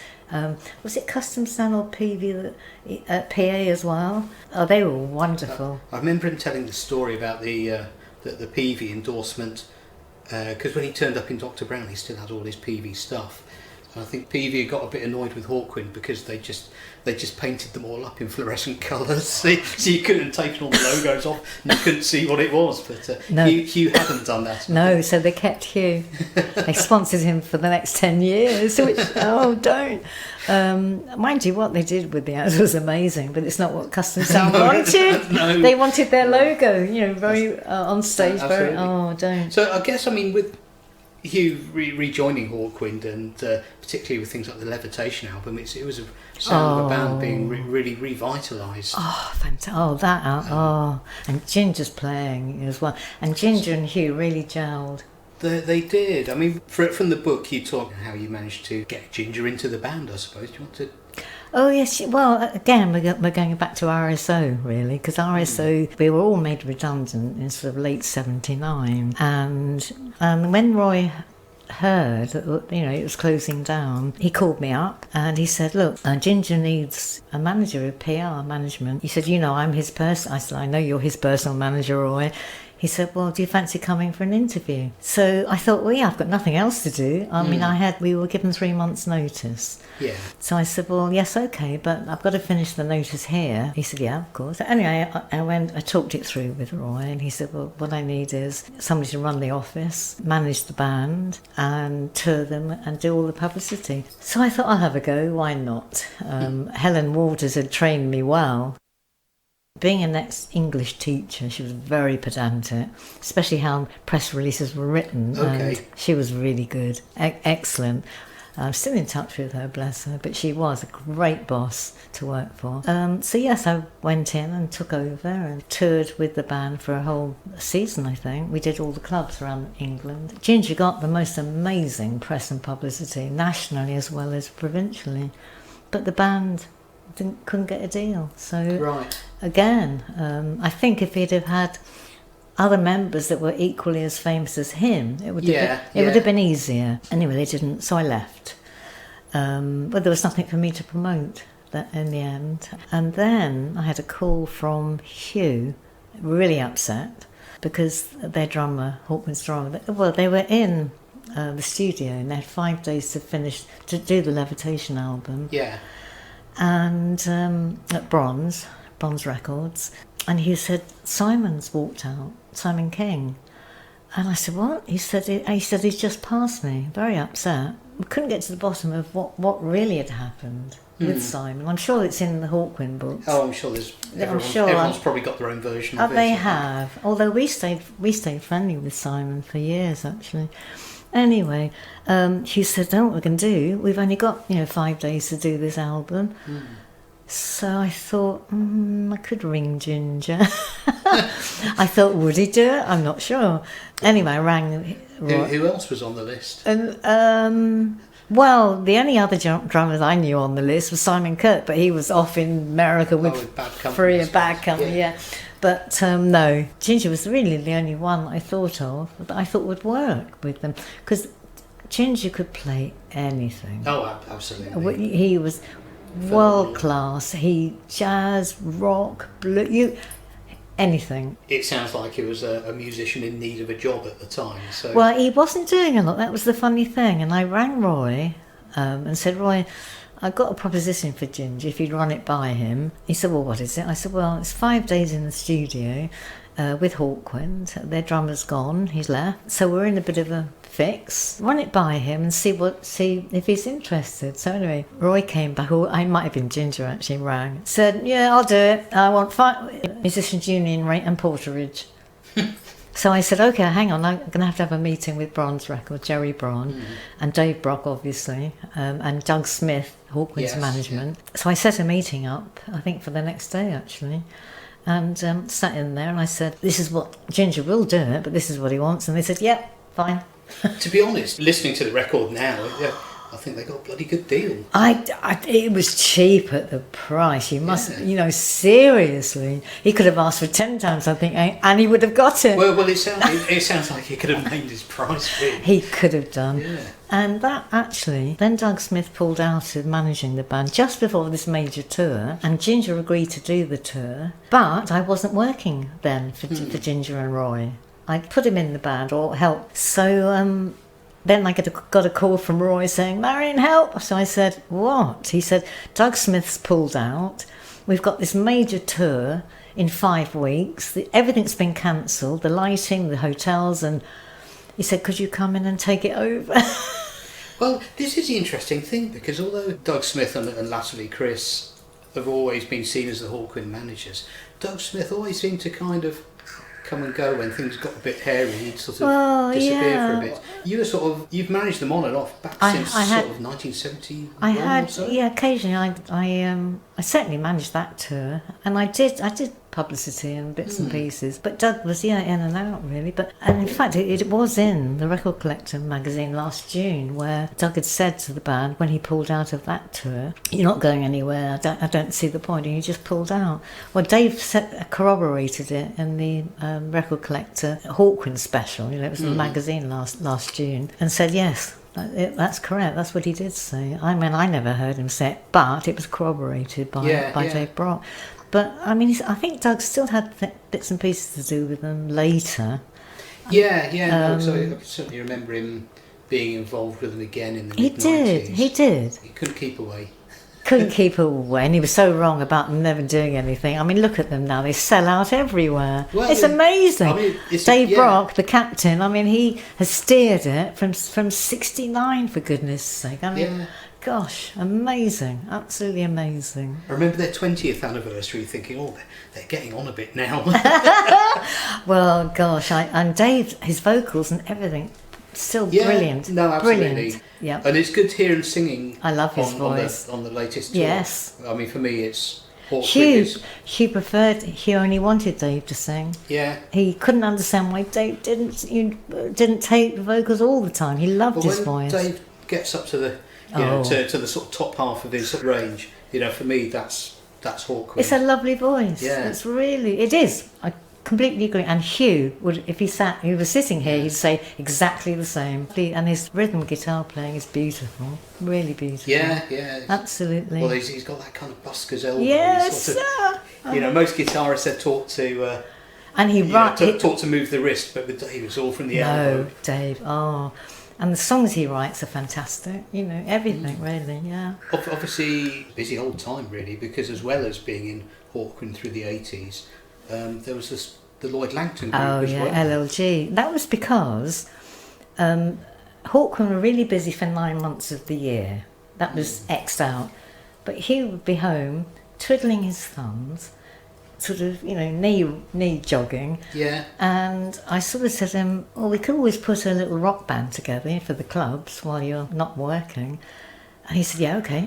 Was it Custom Sound or PV, PA as well? Oh, they were wonderful. I remember him telling the story about the PV endorsement, because when he turned up in Dr. Brown, he still had all his PV stuff. And I think PV got a bit annoyed with Hawkwind because they just painted them all up in fluorescent colours, so you couldn't have taken all the logos off and you couldn't see what it was. But no. Huw hadn't done that. No, so they kept Huw. They sponsored him for the next 10 years, which, don't. Mind you, what they did with the ads was amazing, but it's not what Custom Sound wanted. No. They wanted their logo, very on stage. Absolutely. Don't. So I guess, with Huw rejoining Hawkwind, and particularly with things like the Levitation album, it was a sound of a band being really revitalised. Oh, fantastic. And Ginger's playing as well. And Ginger and Huw really gelled. They did. From the book, you talk how you managed to get Ginger into the band, I suppose. Do you want to... Oh, yes. Well, again, we're going back to RSO, really, because RSO, we were all made redundant in sort of late 79. And when Roy heard that, it was closing down, he called me up and he said, look, Ginger needs a manager, a PR management. He said, I'm his person. I said, I know you're his personal manager, Roy. He said, well, do you fancy coming for an interview? So I thought, well, yeah, I've got nothing else to do. We were given 3 months' notice. Yeah. So I said, well, yes, okay, but I've got to finish the notice here. He said, yeah, of course. Anyway, I talked it through with Roy, and he said, well, what I need is somebody to run the office, manage the band, and tour them and do all the publicity. So I thought, I'll have a go, why not? Helen Waters had trained me well. Being an ex-English teacher, she was very pedantic, especially how press releases were written. Okay. And she was really good, excellent. I'm still in touch with her, bless her, but she was a great boss to work for. So yes, I went in and took over and toured with the band for a whole season, I think. We did all the clubs around England. Ginger got the most amazing press and publicity, nationally as well as provincially. But the band couldn't get a deal. So right. Again, I think if he'd have had other members that were equally as famous as him, it would have been easier. Anyway, they didn't, so I left. But there was nothing for me to promote in the end. And then I had a call from Huw, really upset, because their drummer, Hawkwind's drummer, they were in the studio and they had 5 days to do the Levitation album. Yeah. And at Bronze Records, and he said, Simon's walked out, Simon King. And I said, what? He said he's just passed me, very upset. We couldn't get to the bottom of what really had happened with Simon. I'm sure it's in the Hawkwind books. Oh, I'm sure everyone's probably got their own version of it. They have, although we stayed friendly with Simon for years, actually. Anyway, he said, what we're going to do, we've only got 5 days to do this album. So I thought, I could ring Ginger. I thought, would he do it? I'm not sure. Anyway, I rang Roy. Who else was on the list? And well, the only other drummer I knew on the list was Simon Kirk, but he was off in America with Bad Company. Yeah. But no, Ginger was really the only one I thought of that I thought would work with them, because Ginger could play anything. Oh, absolutely. He was world class. He jazz, rock, blue, anything. It sounds like he was a musician in need of a job at the time. So. Well, he wasn't doing a lot. That was the funny thing. And I rang Roy and said, Roy, I've got a proposition for Ginger if you'd run it by him. He said, well, what is it? I said, well, it's 5 days in the studio with Hawkwind. Their drummer's gone. He's left. So we're in a bit of a fix. Run it by him and see if he's interested. So anyway, Roy came back. Or I might have been Ginger actually. Rang. Said, yeah, I'll do it. I want 5 musicians union rate and porterage. So I said, okay, hang on, I'm going to have a meeting with Bron's record, Jerry Bron, and Dave Brock, obviously, and Doug Smith, Hawkwind's management. Yeah. So I set a meeting up, I think for the next day, actually, and sat in there and I said, this is what Ginger will do it, but this is what he wants. And they said, yep, fine. To be honest, listening to the record now, I think they got a bloody good deal. It was cheap at the price. You must, seriously. He could have asked for 10 times, I think, and he would have got it. Well, it sounds like he could have named his price. Really. He could have done. Yeah. And that actually, then Doug Smith pulled out of managing the band just before this major tour, and Ginger agreed to do the tour, but I wasn't working then for Ginger and Roy. I put him in the band or help. So then I got a call from Roy saying, Marion, help. So I said, what? He said, Doug Smith's pulled out. We've got this major tour in 5 weeks. Everything's been cancelled, the lighting, the hotels. And he said, could you come in and take it over? Well, this is the interesting thing, because although Doug Smith and latterly Chris have always been seen as the Hawkwind managers, Doug Smith always seemed to kind of come and go when things got a bit hairy. He'd sort of disappear for a bit. You've managed them on and off back since sort of 1971 I had, or so? Yeah, occasionally I certainly managed that tour, and I did publicity and bits and pieces, but Doug was in and out really. And in fact it was in the Record Collector magazine last June where Doug had said to the band when he pulled out of that tour, you're not going anywhere, I don't see the point, and he just pulled out. Well, Dave corroborated it in the Record Collector Hawkwind special, it was in the magazine last June, and said yes, that's correct, that's what he did say. I mean, I never heard him say it, but it was corroborated by Dave Brock. But, I mean, I think Doug still had bits and pieces to do with them later. So I certainly remember him being involved with them again in the mid-90s. He did. He couldn't keep away. Couldn't keep away, and he was so wrong about them never doing anything. I mean, look at them now, they sell out everywhere. Well, it's amazing. I mean, Dave Brock, the captain, I mean, he has steered it from 69, for goodness sake. I mean, gosh, amazing, absolutely amazing. I remember their 20th anniversary thinking, they're getting on a bit now. Well, gosh, and Dave, his vocals and everything, still brilliant. No, absolutely. Brilliant. Yeah. And it's good to hear him singing. I love his voice. On the latest tour. Yes. I mean, for me, it's Huw only wanted Dave to sing. Yeah. He couldn't understand why Dave didn't take the vocals all the time. He loved his voice. Dave gets up to the to the sort of top half of his range, for me that's Hawkwind. It's a lovely voice. Yeah. It is. I completely agree. And Huw would, if he was sitting here, he'd say exactly the same. And his rhythm guitar playing is beautiful, really beautiful. Yeah. Absolutely. Well, he's got that kind of busker's elbow. Yes. Most guitarists are taught to. And taught to move the wrist, but with Dave, it's all from the elbow. No, Dave. Oh. And the songs he writes are fantastic, everything really, yeah. Obviously, busy old time really, because as well as being in Hawkwind through the 80s, there was the Lloyd-Langton group as well. LLG. That was because Hawkwind were really busy for 9 months of the year. That was X'd out. But he would be home, twiddling his thumbs, sort of, knee jogging. Yeah. And I sort of said to him, we could always put a little rock band together for the clubs while you're not working. And he said, yeah, okay.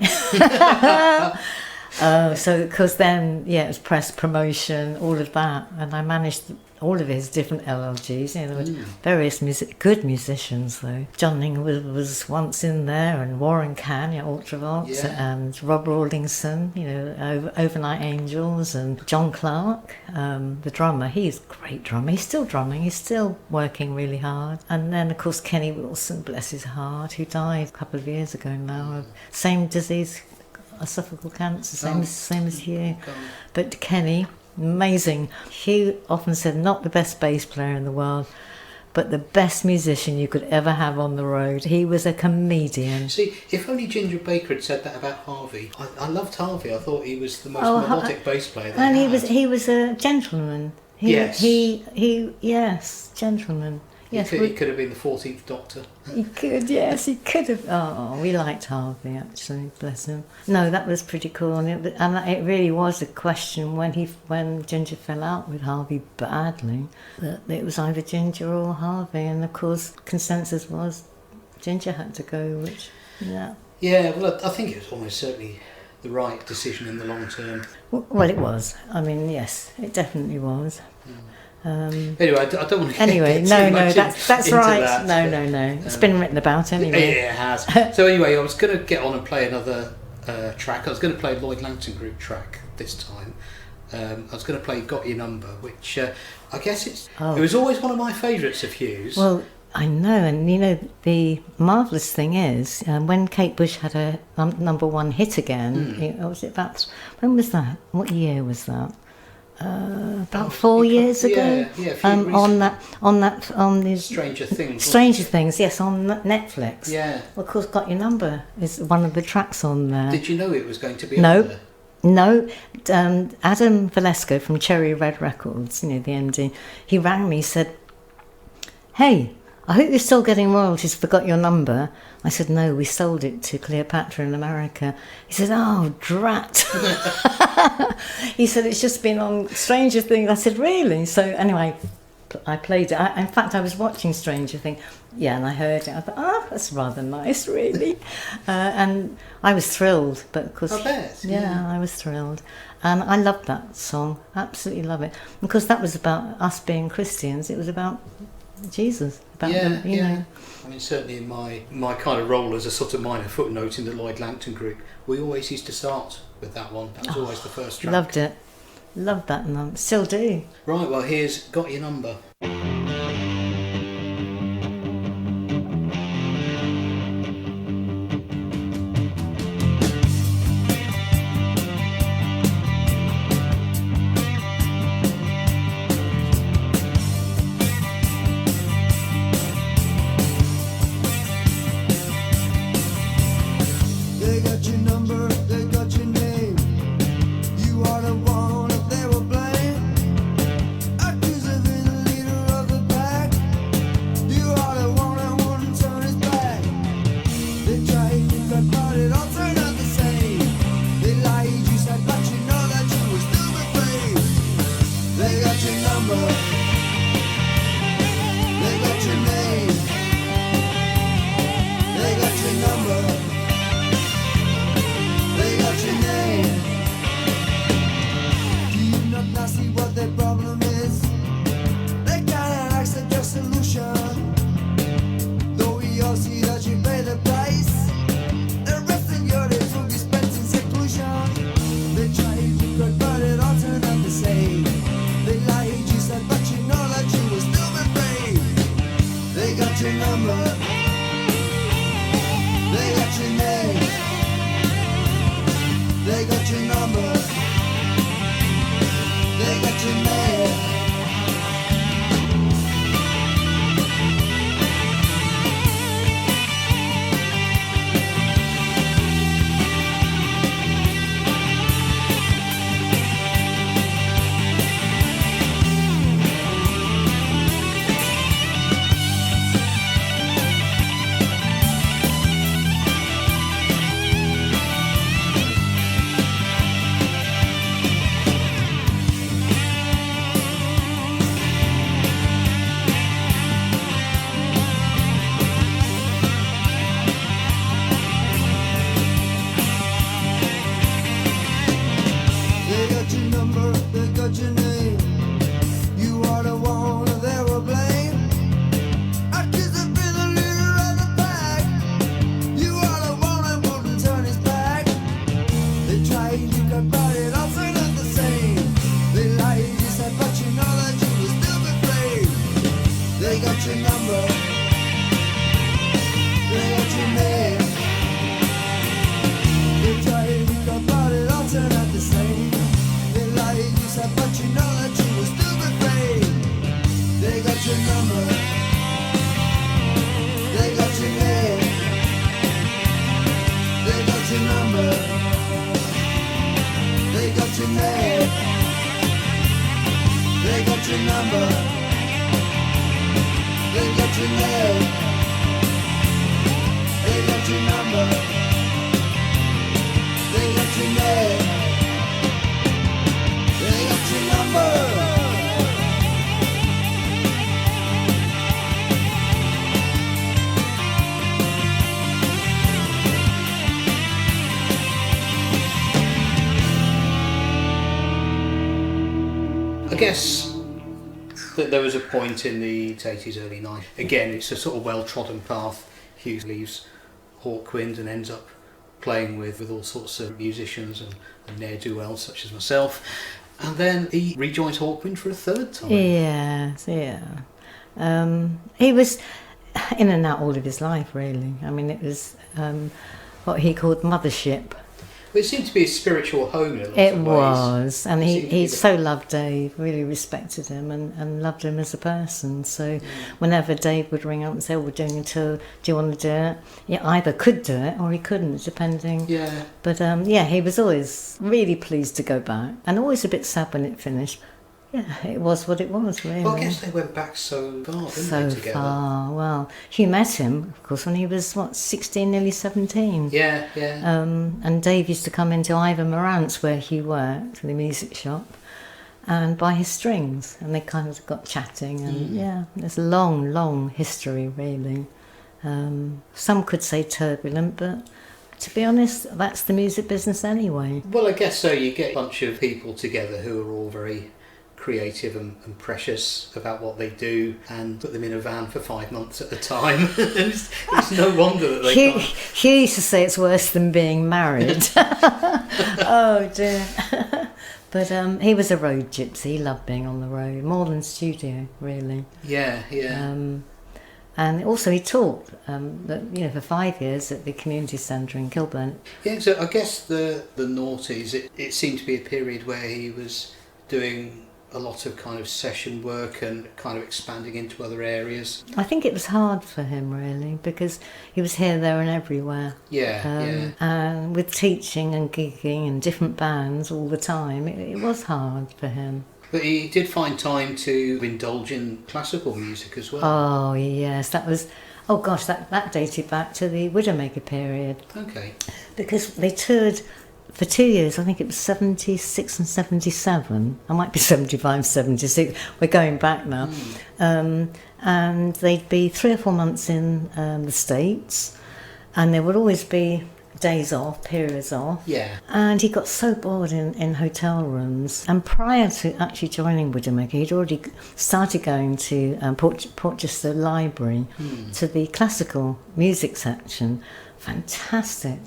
So because then, yeah, it was press promotion, all of that, and I managed all of his different LLGs. You know, there were various good musicians though. John Inglewood was once in there, and Warren Cann, Ultravolts, and Rob Rawlinson, you know, Overnight Angels, and John Clark, the drummer. He's a great drummer. He's still drumming. He's still working really hard. And then of course Kenny Wilson, bless his heart, who died a couple of years ago now of same disease, esophageal cancer, same as Huw. But Kenny, amazing. Huw often said not the best bass player in the world, but the best musician you could ever have on the road. He was a comedian. See, if only Ginger Baker had said that about Harvey. I loved Harvey. I thought he was the most melodic bass player. And he was a gentleman. Yes, gentleman. Yes, he could have been the 14th Doctor. He could, yes, he could have. Oh, we liked Harvey, actually, bless him. No, that was pretty cool, and it really was a question when Ginger fell out with Harvey badly, that it was either Ginger or Harvey, and of course consensus was Ginger had to go, which, yeah. Yeah, well, I think it was almost certainly the right decision in the long term. Well, it was. I mean, yes, it definitely was. Anyway, I don't want to anyway, get no, too much that's into right. that, No. It's been written about anyway. Yeah, it has. So anyway, I was going to get on and play another track. I was going to play a Lloyd-Langton Group track this time. I was going to play Got Your Number, which I guess it was always one of my favourites of Huw's. Well, I know, and you know, the marvellous thing is, when Kate Bush had her number one hit again, when was that? What year was that? About 4 years ago. On these Stranger Things. Yes, on Netflix. Yeah. Well, of course, Got Your Number is one of the tracks on there. Did you know it was going to be on there? No. Adam Valesco from Cherry Red Records, you know, the MD, he rang me, said, "Hey, I hope you're still getting royalties for Got Your Number." I said, "No, we sold it to Cleopatra in America." He said, "Oh, drat." He said, "It's just been on Stranger Things." I said, "Really?" So anyway, I played it. In fact, I was watching Stranger Things. Yeah, and I heard it. I thought, that's rather nice, really. And I was thrilled. But of course, I bet. Yeah, I was thrilled. And I loved that song. Absolutely love it. Because that was about us being Christians. It was about Jesus. About you know. I mean, certainly in my kind of role as a sort of minor footnote in the Lloyd-Langton Group, we always used to start with that one. That was always the first track. Loved it. Loved that number. Still do. Right, well, here's Got Your Number. They got your number, they got your name. You are the one if they will blame. Accused of being the leader of the pack. You are the one that wouldn't turn his back. They tried to cut, but it all turned out the same. They lied, you said, but you know that you were still afraid. They got your number. They got your name. They got your number. They got your name. Do you not now see what their problem is? They kinda like suggest solution. Though we all see that you pay the price. The rest of your days will be spent in seclusion. They tried to cut, but it all turned out the same. They lied, you said, but you know that you will still be brave. They got your number. They got your name. They got your number. They got your name. They got your number, they got your name. You are the one they will blame. Accused of being the leader of the pack. You are the one that wouldn't turn his back. They tried, you got about it, all turned out the same. They lied, you said, but you know that you will still be brave. They got your number, they got your name. They tried, you got about it, all turned out the same. They lied, you said, but you know that you will still be brave. They got your number, they got your name. They got your number, they got your name. They got your number, they got your name. They got your number, they got your name. They got your number. I guess that there was a point in the 80s, early 90s. Again, it's a sort of well-trodden path. Huw leaves Hawkwind and ends up playing with all sorts of musicians and ne'er-do-wells such as myself. And then he rejoins Hawkwind for a third time. Yes, yeah. He was in and out all of his life, really. I mean, it was what he called mothership. But it seemed to be a spiritual home in a lot It of ways. was, and It seemed to be he the- so loved Dave, really respected him and loved him as a person. So whenever Dave would ring up and say, oh, we're doing a tour, do you want to do it? Yeah, either could do it or he couldn't, depending. Yeah. But yeah, he was always really pleased to go back and always a bit sad when it finished. Yeah, it was what it was, really. Well, I guess they went back so far, didn't So they, together? far. Well, Huw met him, of course, when he was, 16, nearly 17. Yeah, yeah. And Dave used to come into Ivan Morant's, where he worked, the music shop, and buy his strings. And they kind of got chatting. And yeah, there's a long, long history, really. Some could say turbulent, but to be honest, that's the music business anyway. Well, I guess so. You get a bunch of people together who are all very creative and precious about what they do, and put them in a van for 5 months at a time. it's no wonder that they can't. Huw used to say it's worse than being married. Oh dear. But he was a road gypsy. He loved being on the road, more than studio, really. Yeah, yeah. And also he taught, for 5 years at the community centre in Kilburn. Yeah, so I guess the noughties, it seemed to be a period where he was doing a lot of kind of session work and kind of expanding into other areas. I think it was hard for him, really, because he was here, there and everywhere. Yeah. And with teaching and gigging and different bands all the time, it was hard for him. But he did find time to indulge in classical music as well. Oh, yes, that was... Oh, gosh, that dated back to the Widowmaker period. Okay. Because they toured for 2 years. I think it was 76 and 77. I might be 75, 76. We're going back now. And they'd be 3 or 4 months in the States, and there would always be days off, periods off. Yeah. And he got so bored in hotel rooms. And prior to actually joining Widowmaker, he'd already started going to Portchester Library, to the classical music section. Fantastic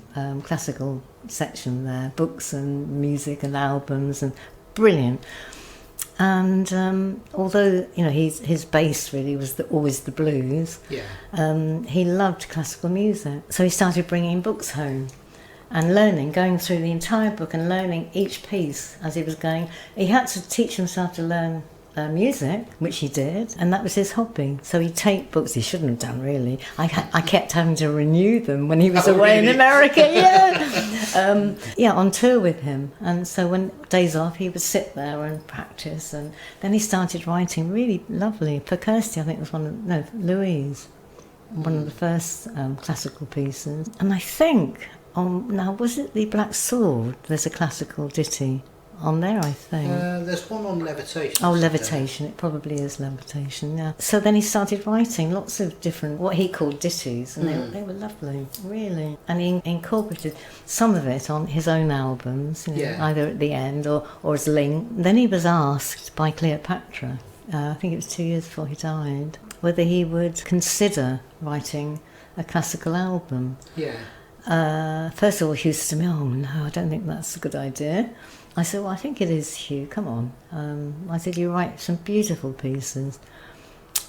classical section there, books and music and albums, and brilliant. And although his base really was always the blues, he loved classical music. So he started bringing books home and going through the entire book and learning each piece as he was going. He had to teach himself to learn music, which he did, and that was his hobby. So he'd take books he shouldn't have done, really. I kept having to renew them when he was away in America. On tour with him. And so when days off, he would sit there and practice, and then he started writing really lovely for Kirsty. I think it was Louise, one of the first classical pieces. And I think now, was it the Black Sword? There's a classical ditty on there, I think. There's one on Levitation. Oh, isn't there? Levitation. It probably is Levitation, yeah. So then he started writing lots of different, what he called ditties, and they were lovely, really. And he incorporated some of it on his own albums, you know, Yeah. either at the end or as link. Then he was asked by Cleopatra, I think it was 2 years before he died, whether he would consider writing a classical album. Yeah. First of all, Huw said to me, "Oh no, I don't think that's a good idea." I said, "Well, I think it is, Huw, come on." I said, "You write some beautiful pieces."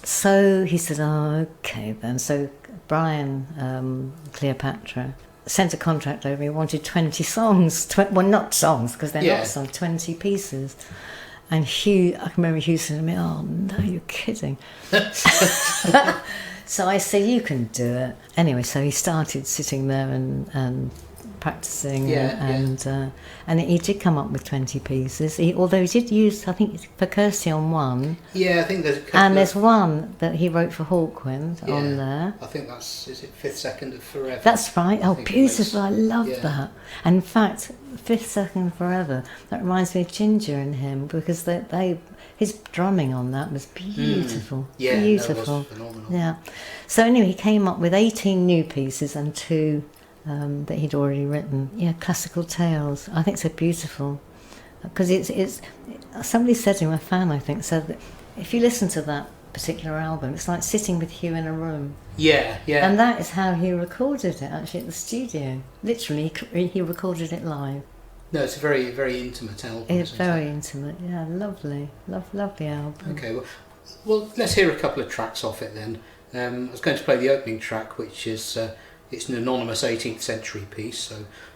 So he said, "Oh, okay then." So Brian, Cleopatra, sent a contract over. He wanted 20 songs. Well, not songs, because they're Yeah. not songs, 20 pieces. And Huw, I can remember Huw saying to me, "Oh no, you're kidding." So I said, "You can do it." Anyway, so he started sitting there and practicing, and he did come up with 20 pieces. Although he did use, I think, for Kirsty on one, Yeah, I think there's a couple and of- there's one that he wrote for Hawkwind on there. I think is it Fifth Second of Forever? That's right. I Oh, think it beautiful! I was. love Yeah. that. And in fact, Fifth Second Forever. That reminds me of Ginger and him, because his drumming on that was beautiful. Yeah, beautiful. that was phenomenal. Yeah. So anyway, he came up with 18 new pieces and 2 that he'd already written. Yeah, classical tales. I think so beautiful, because it's. Somebody said to him, a fan I think, said that if you listen to that particular album, it's like sitting with Huw in a room. Yeah, yeah. And that is how he recorded it, actually, at the studio. Literally, he recorded it live. No, it's a very, very intimate album. It's isn't very it? intimate, yeah, lovely. Lovely album. Okay, well, let's hear a couple of tracks off it then. I was going to play the opening track, which is it's an anonymous 18th century piece, so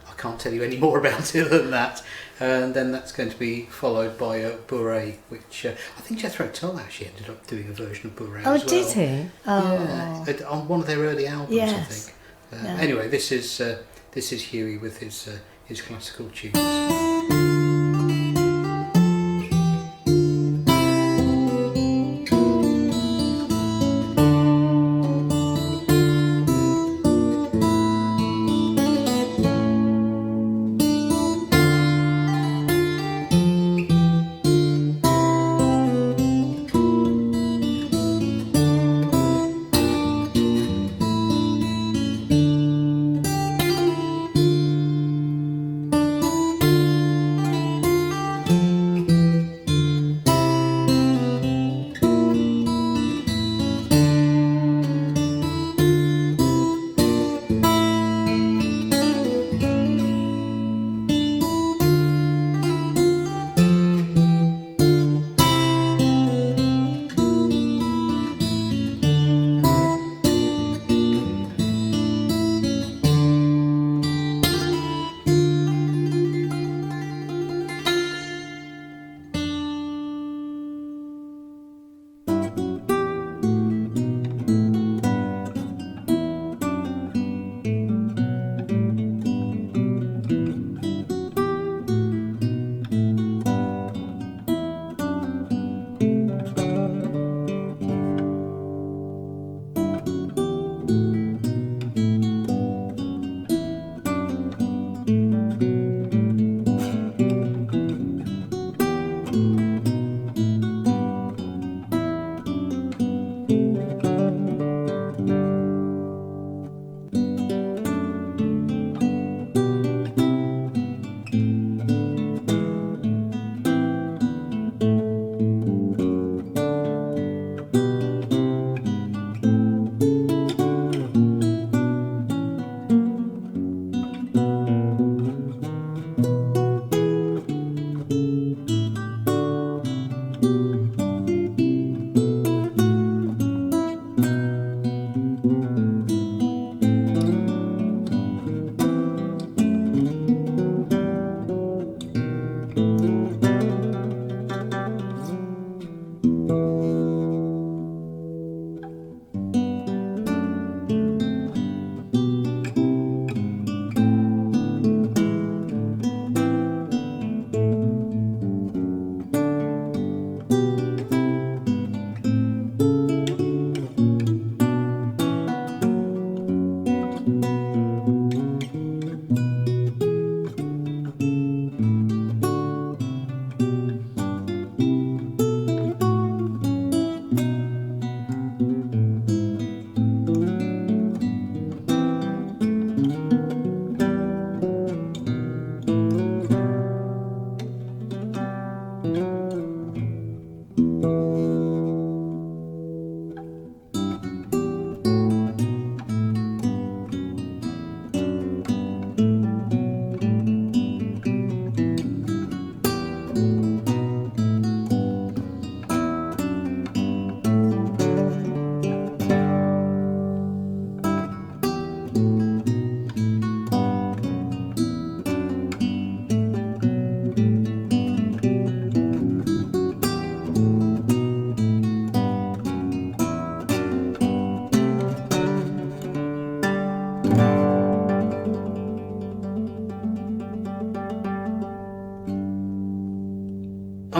I can't tell you any more about it than that. And then that's going to be followed by Bourrée, which I think Jethro Tull actually ended up doing a version of Bourrée Oh, as well. did he? Oh. Yeah, on one of their early albums, I Yes. think. Yeah. Anyway, this is Huey with his classical tunes.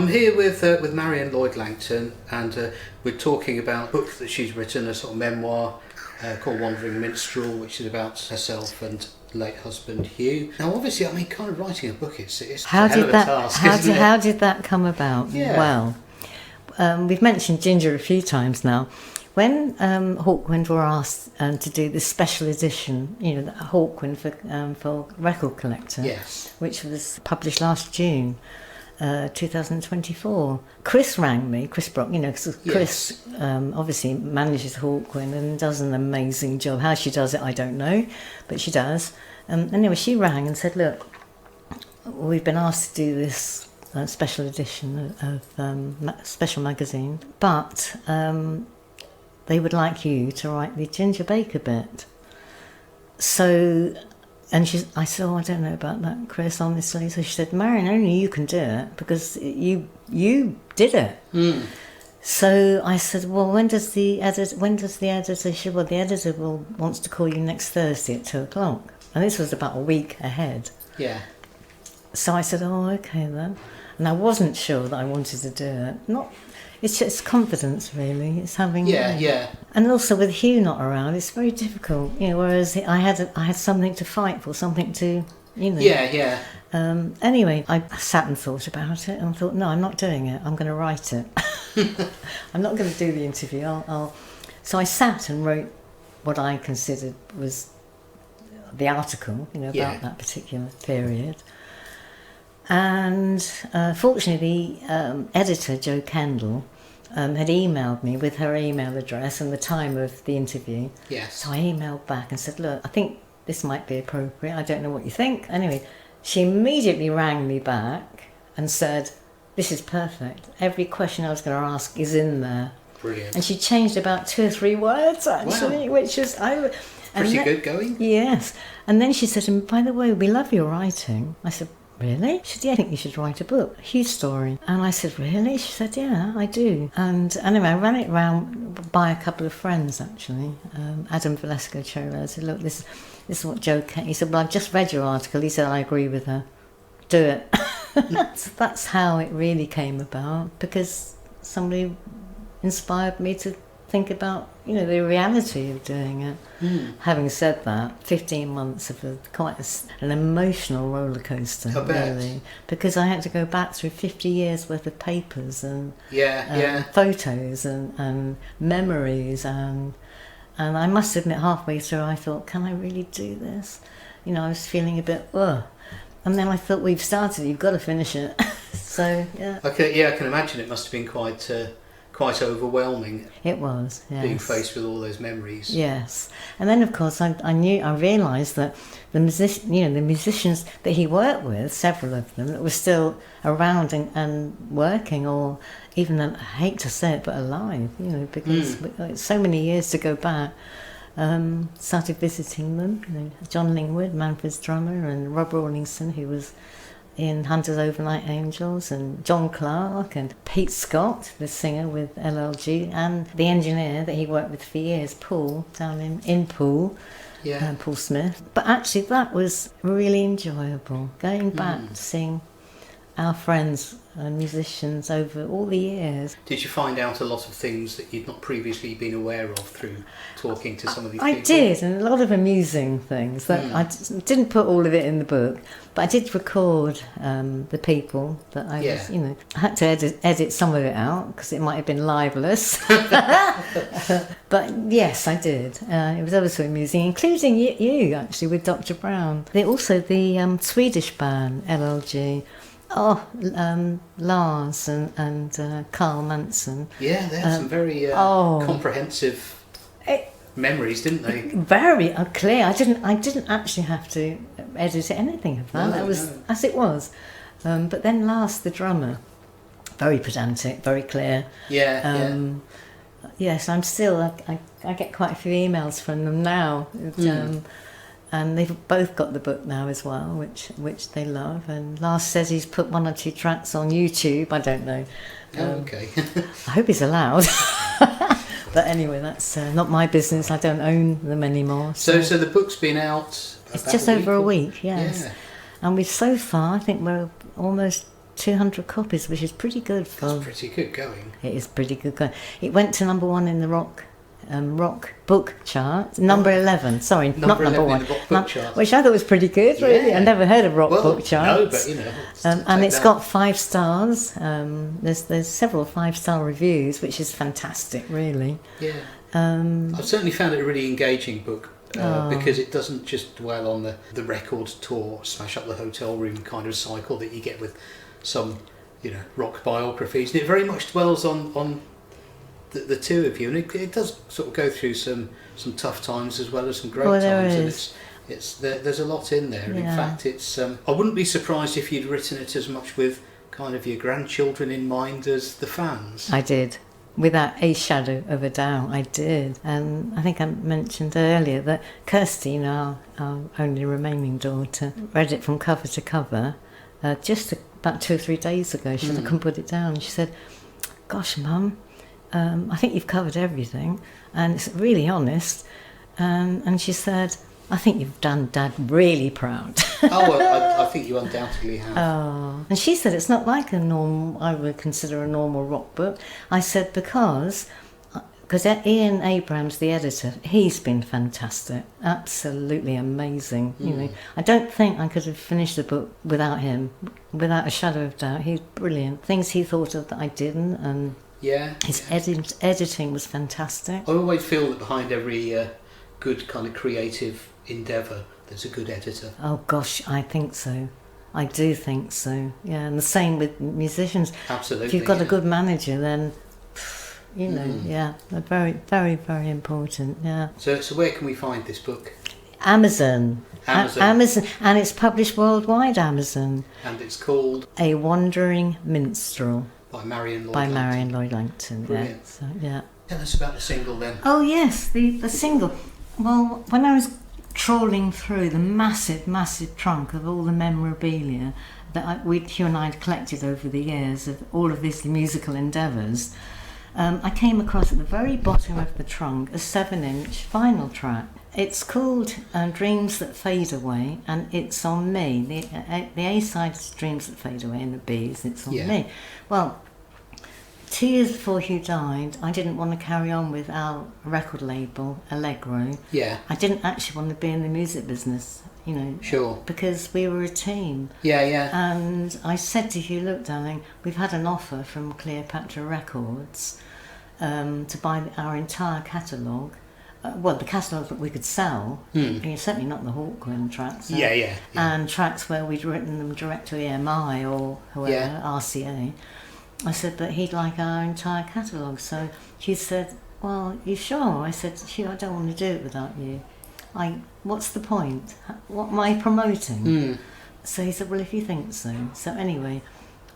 I'm here with Marion Lloyd-Langton, and we're talking about a book that she's written, a sort of memoir called Wandering Minstrel, which is about herself and late husband Huw. Now, obviously, I mean, kind of writing a book, it's a hell of a task, isn't it? How did that come about? Yeah. Well, we've mentioned Ginger a few times now. When Hawkwind were asked to do this special edition, the Hawkwind for Record Collector, Yes. which was published last June, 2024. Chris rang me, Chris Brock, because Chris obviously manages Hawkwind and does an amazing job. How she does it, I don't know, but she does. Anyway, she rang and said, look, we've been asked to do this special edition of Special Magazine, but they would like you to write the Ginger Baker bit. So, and I said, I don't know about that, Chris, honestly. So she said, Marion, only you can do it because you did it. Mm. So I said, well, when does the editor? She said, well, the editor wants to call you next Thursday at 2:00, and this was about a week ahead. Yeah. So I said, oh, okay then. And I wasn't sure that I wanted to do it. It's just confidence, really. It's having... Yeah. And also with Huw not around, it's very difficult. Whereas I had something to fight for, something to, Yeah. Anyway, I sat and thought about it and thought, no, I'm not doing it. I'm going to write it. I'm not going to do the interview. So I sat and wrote what I considered was the article, about that particular period. And fortunately, the editor, Jo Kendall, had emailed me with her email address and the time of the interview. Yes. So I emailed back and said, look, I think this might be appropriate. I don't know what you think. Anyway, she immediately rang me back and said, this is perfect. Every question I was going to ask is in there. Brilliant. And she changed about 2 or 3 words, actually, which was... Pretty good going? Yes. And then she said, and by the way, we love your writing. I said, really? She said, yeah, I think you should write a book, a Huw story. And I said, really? She said, yeah, I do. And anyway, I ran it round by a couple of friends, actually. Adam Velasco-Chola. I said, look, this is what Jo Kent... He said, well, I've just read your article. He said, I agree with her. Do it. That's how it really came about, because somebody inspired me to think about, the reality of doing it. Mm. Having said that, 15 months of an emotional roller coaster, really, because I had to go back through 50 years worth of papers and photos and memories, and I must admit, halfway through I thought, can I really do this? I was feeling a bit, and then I thought, we've started, you've got to finish it. So yeah. Okay, I can imagine it must have been quite overwhelming. It was, yes. Being faced with all those memories. Yes. And then, of course, I realised that the musicians that he worked with, several of them, that were still around and working, or even, I hate to say it, but alive, because it's so many years to go back. Started visiting them. John Lingwood, Manfred's drummer, and Rob Rawlingson, who was in Hunter's Overnight Angels, and John Clark, and Pete Scott, the singer with LLG, and the engineer that he worked with for years, Paul, down in Poole, Paul Smith. But actually that was really enjoyable, going back to seeing our friends and musicians over all the years. Did you find out a lot of things that you'd not previously been aware of through talking to some of these people? I did, and a lot of amusing things. That I didn't put all of it in the book, but I did record the people that I was, I had to edit some of it out because it might have been libelous. But yes, I did. It was also amusing, including you actually, with Dr. Brown. Also the Swedish band, LLG. Lars and Carl Manson. Yeah, they had some very comprehensive memories, didn't they? Very clear. I didn't actually have to edit anything of that. That was as it was. But then Lars, the drummer, very pedantic, very clear. Yes, I'm still. I get quite a few emails from them now. And they've both got the book now as well, which they love. And Lars says he's put 1 or 2 tracks on YouTube. I don't know. Okay. I hope he's allowed. But anyway, that's not my business. I don't own them anymore. So the book's been out. It's just over a week. Yes. Yeah. And so far, I think we're almost 200 copies, which is pretty good for... That's pretty good going. It is pretty good going. It went to number 1 in the rock book chart. Number 11, sorry, not number 1. In the rock book chart. Which I thought was pretty good, really. I never heard of rock book charts. No, but and it's got 5 stars. There's several 5-star reviews, which is fantastic, really. Yeah. I've certainly found it a really engaging book. Because it doesn't just dwell on the record tour, smash up the hotel room kind of cycle that you get with some, rock biographies. And it very much dwells on the two of you, and it does sort of go through some tough times as well as some great times. Is. And there's a lot in there. And in fact, it's I wouldn't be surprised if you'd written it as much with kind of your grandchildren in mind as the fans. I did. Without a shadow of a doubt, I did. And I think I mentioned earlier that Kirsty, our only remaining daughter, read it from cover to cover just about 2 or 3 days ago. She said, I couldn't put it down. She said, gosh, Mum, I think you've covered everything. And it's really honest. And she said, I think you've done Dad really proud. I think you undoubtedly have. Oh. And she said it's not like I would consider a normal rock book. I said because Ian Abrams, the editor, he's been fantastic, absolutely amazing. I don't think I could have finished the book without him, without a shadow of doubt. He's brilliant. Things he thought of that I didn't, and his editing was fantastic. I always feel that behind every good kind of creative endeavour, there's a good editor. Oh gosh, I think so. I do think so. Yeah, and the same with musicians. Absolutely. If you've got a good manager, then they're very, very, very important. Yeah. So where can we find this book? Amazon. Amazon, and it's published worldwide. Amazon. And it's called A Wandering Minstrel by Marion Lloyd-Langton. By Marion Lloyd-Langton. Brilliant. Yeah. So, yeah. Tell us about the single then. Oh yes, the single. Well, when I was trawling through the massive trunk of all the memorabilia that Huw and I had collected over the years of all of these musical endeavours, I came across at the very bottom of the trunk a 7-inch vinyl track. It's called Dreams That Fade Away, and it's on me. The A side is Dreams That Fade Away, and the B is It's on Me. Well, 2 years before Huw died, I didn't want to carry on with our record label, Allegro. Yeah. I didn't actually want to be in the music business, Sure. because we were a team. Yeah. And I said to Huw, look, darling, we've had an offer from Cleopatra Records to buy our entire catalogue. The catalogue that we could sell, certainly not the Hawkwind tracks. Yeah. And tracks where we'd written them direct to EMI or whoever, RCA. I said, but he'd like our entire catalogue. So he said, well, you sure? I said, Huw, I don't want to do it without you. What's the point? What am I promoting? So he said, well, if you think so. So anyway,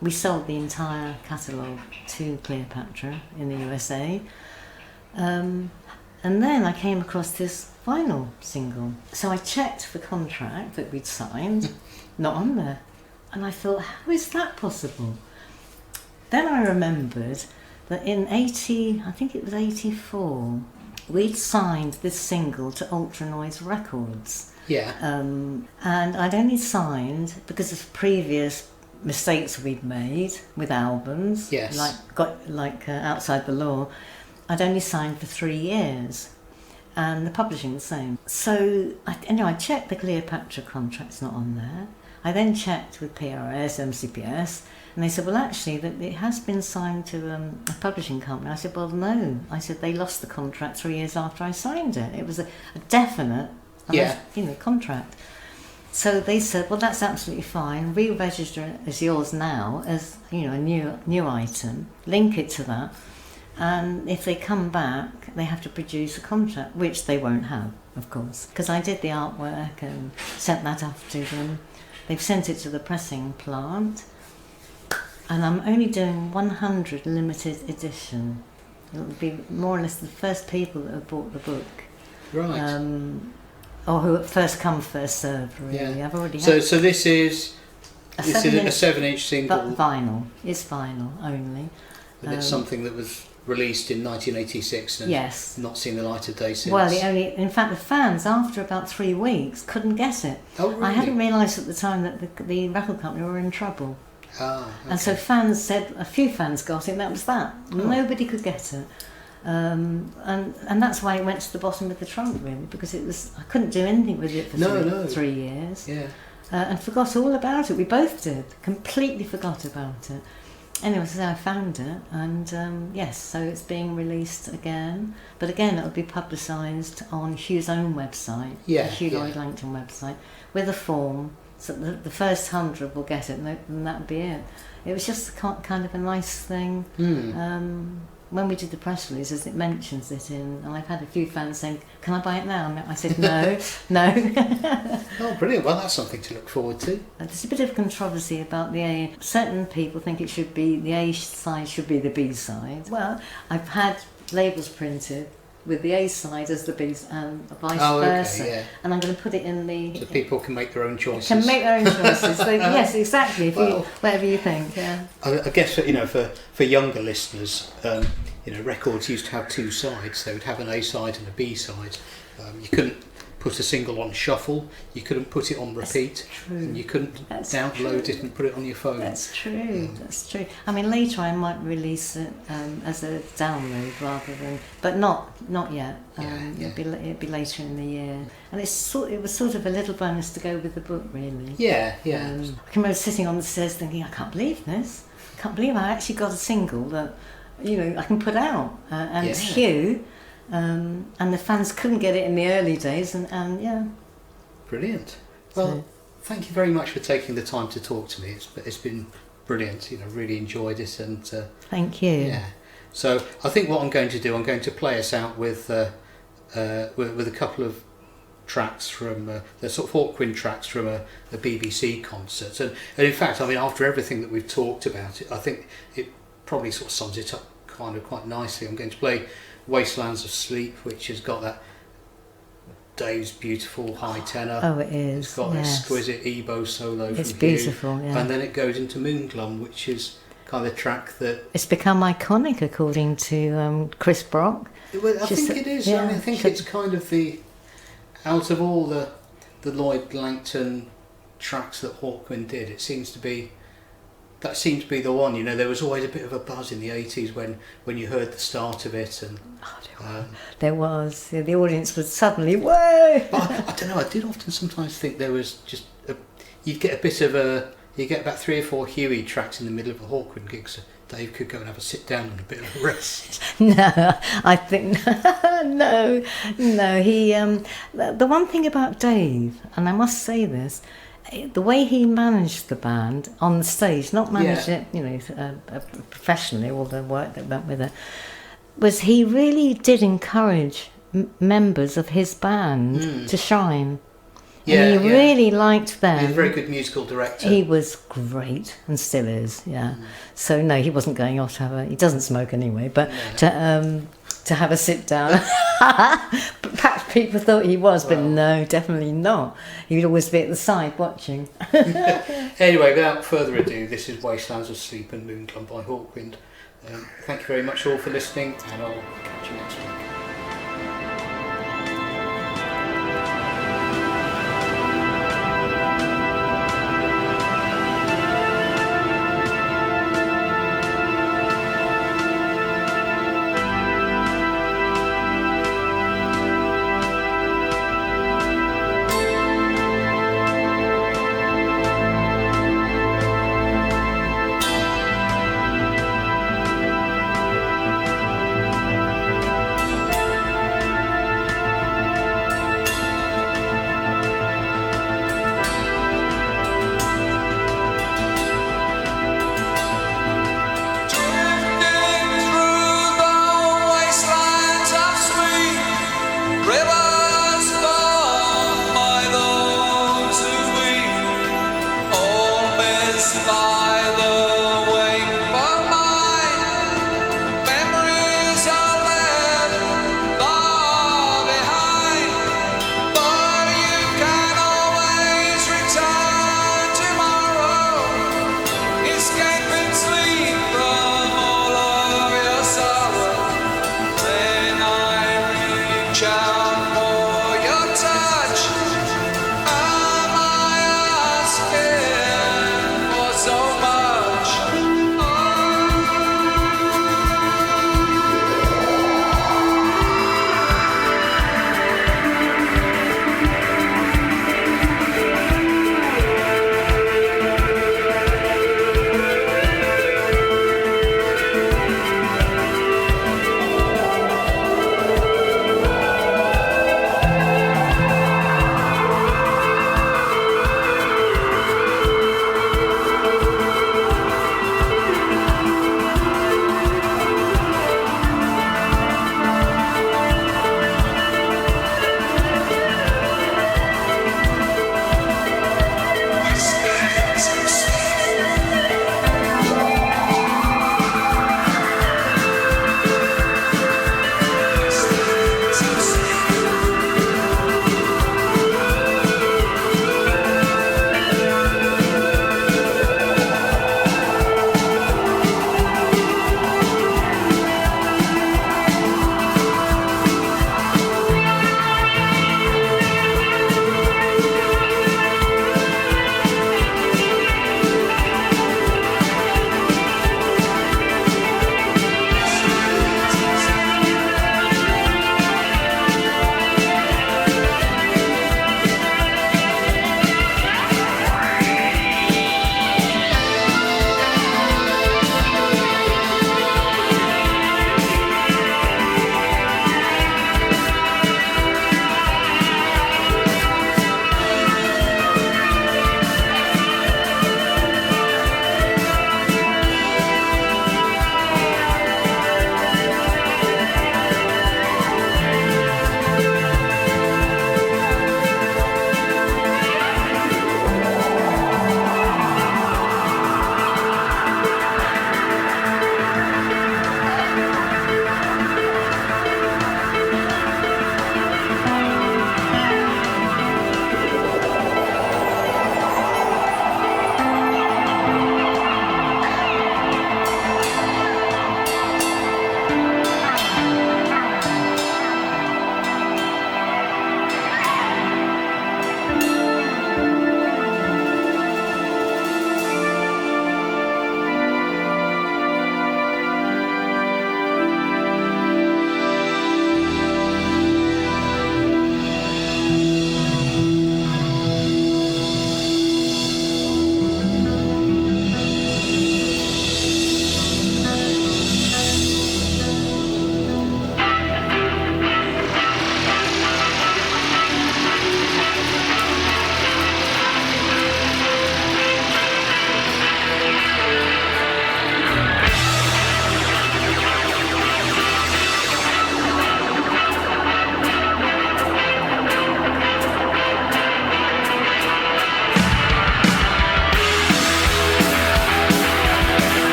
we sold the entire catalogue to Cleopatra in the USA. And then I came across this vinyl single. So I checked the contract that we'd signed, not on there. And I thought, how is that possible? Then I remembered that in I think it was 84, we'd signed this single to Ultra Noise Records. Yeah. And I'd only signed because of previous mistakes we'd made with albums. Yes. Like Outside the Law. I'd only signed for 3 years. And the publishing the same. So I checked the Cleopatra contract's not on there. I then checked with PRS, MCPS, and they said, well, actually, that it has been signed to a publishing company. I said, well, no. I said, they lost the contract 3 years after I signed it. It was a definite contract. So they said, well, that's absolutely fine. Re-register it as yours now, as a new item. Link it to that. And if they come back, they have to produce a contract, which they won't have, of course. Because I did the artwork and sent that off to them. They've sent it to the pressing plant. And I'm only doing 100 limited edition. It'll be more or less the first people that have bought the book. Right. Or who first come, first served, really. Yeah. I've already So had this is a 7-inch single. But vinyl. It's vinyl only. But it's something that was released in 1986 and yes. not seen the light of day since. Well, in fact, the fans, after about 3 weeks, couldn't get it. Oh, really? I hadn't realised at the time that the record company were in trouble. And so fans said, a few fans got it, and that was that. Nobody could get it. And that's why it went to the bottom of the trunk, really, because I couldn't do anything with it for 3 years. Yeah. And forgot all about it. We both did. Completely forgot about it. Anyway, so I found it, and yes, so it's being released again. But again, it'll be publicised on Huw's own website, the Huw Lloyd-Langton website, with a form. So the first 100 will get it, and that'll be it. It was just kind of a nice thing. When we did the press releases, it mentions it in, and I've had a few fans saying, "Can I buy it now?" And I said, "No, no." Oh, brilliant! Well, that's something to look forward to. There's a bit of controversy about the A. Certain people think it should be the A side should be the B side. Well, I've had labels printed with the A side as the B and vice versa. Okay, yeah. And I'm going to put it in the. So people can make their own choices. Can make their own choices. So, yes, exactly. If whatever you think. Yeah. I guess for younger listeners, records used to have two sides. They would have an A side and a B side. You couldn't put a single on shuffle. You couldn't put it on repeat. And you couldn't download it and put it on your phone. That's true. That's true. I mean, later I might release it as a download rather than, but not yet. It'd be later in the year, and it was sort of a little bonus to go with the book, really. Yeah. I can remember sitting on the stairs thinking, I can't believe this. I can't believe I actually got a single that I can put out, and it's Huw. And the fans couldn't get it in the early days, and yeah. Brilliant. Well, thank you very much for taking the time to talk to me. It's been brilliant. Really enjoyed it, and thank you. Yeah. So I think what I'm going to do, I'm going to play us out with a couple of tracks from the sort of Hawkwind tracks from a BBC concert, and in fact, I mean, after everything that we've talked about, I think it probably sort of sums it up quite nicely. I'm going to play Wastelands of Sleep, which has got that Dave's beautiful high tenor. Oh, it is. It's got an exquisite Ebo solo. It's from beautiful, Huw, yeah. and then it goes into Moonglum, which is kind of a track that it's become iconic, according to Chris Brock. Well, I think it is. Yeah, I mean, I think it's kind of out of all the Lloyd-Langton tracks that Hawkwind did, that seemed to be the one. There was always a bit of a buzz in the 80s when you heard the start of it, and there was. The audience was suddenly whoa. But I don't know. I did often sometimes think there was just you get about 3 or 4 Huey tracks in the middle of a Hawkwind gig, so Dave could go and have a sit down and a bit of a rest. No, I think no. He the one thing about Dave, and I must say this, the way he managed the band on the stage, not managed it, professionally, all the work that went with it, was he really did encourage members of his band to shine. And he really liked them. He was a very good musical director. He was great, and still is, yeah. So no, he wasn't going off to he doesn't smoke anyway, but to have a sit down. Perhaps people thought he was, but no, definitely not. He would always be at the side watching. Anyway, without further ado, this is Wastelands of Sleep and Moonglum by Hawkwind. Thank you very much all for listening, and I'll catch you next week.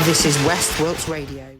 This is West Wilts Radio.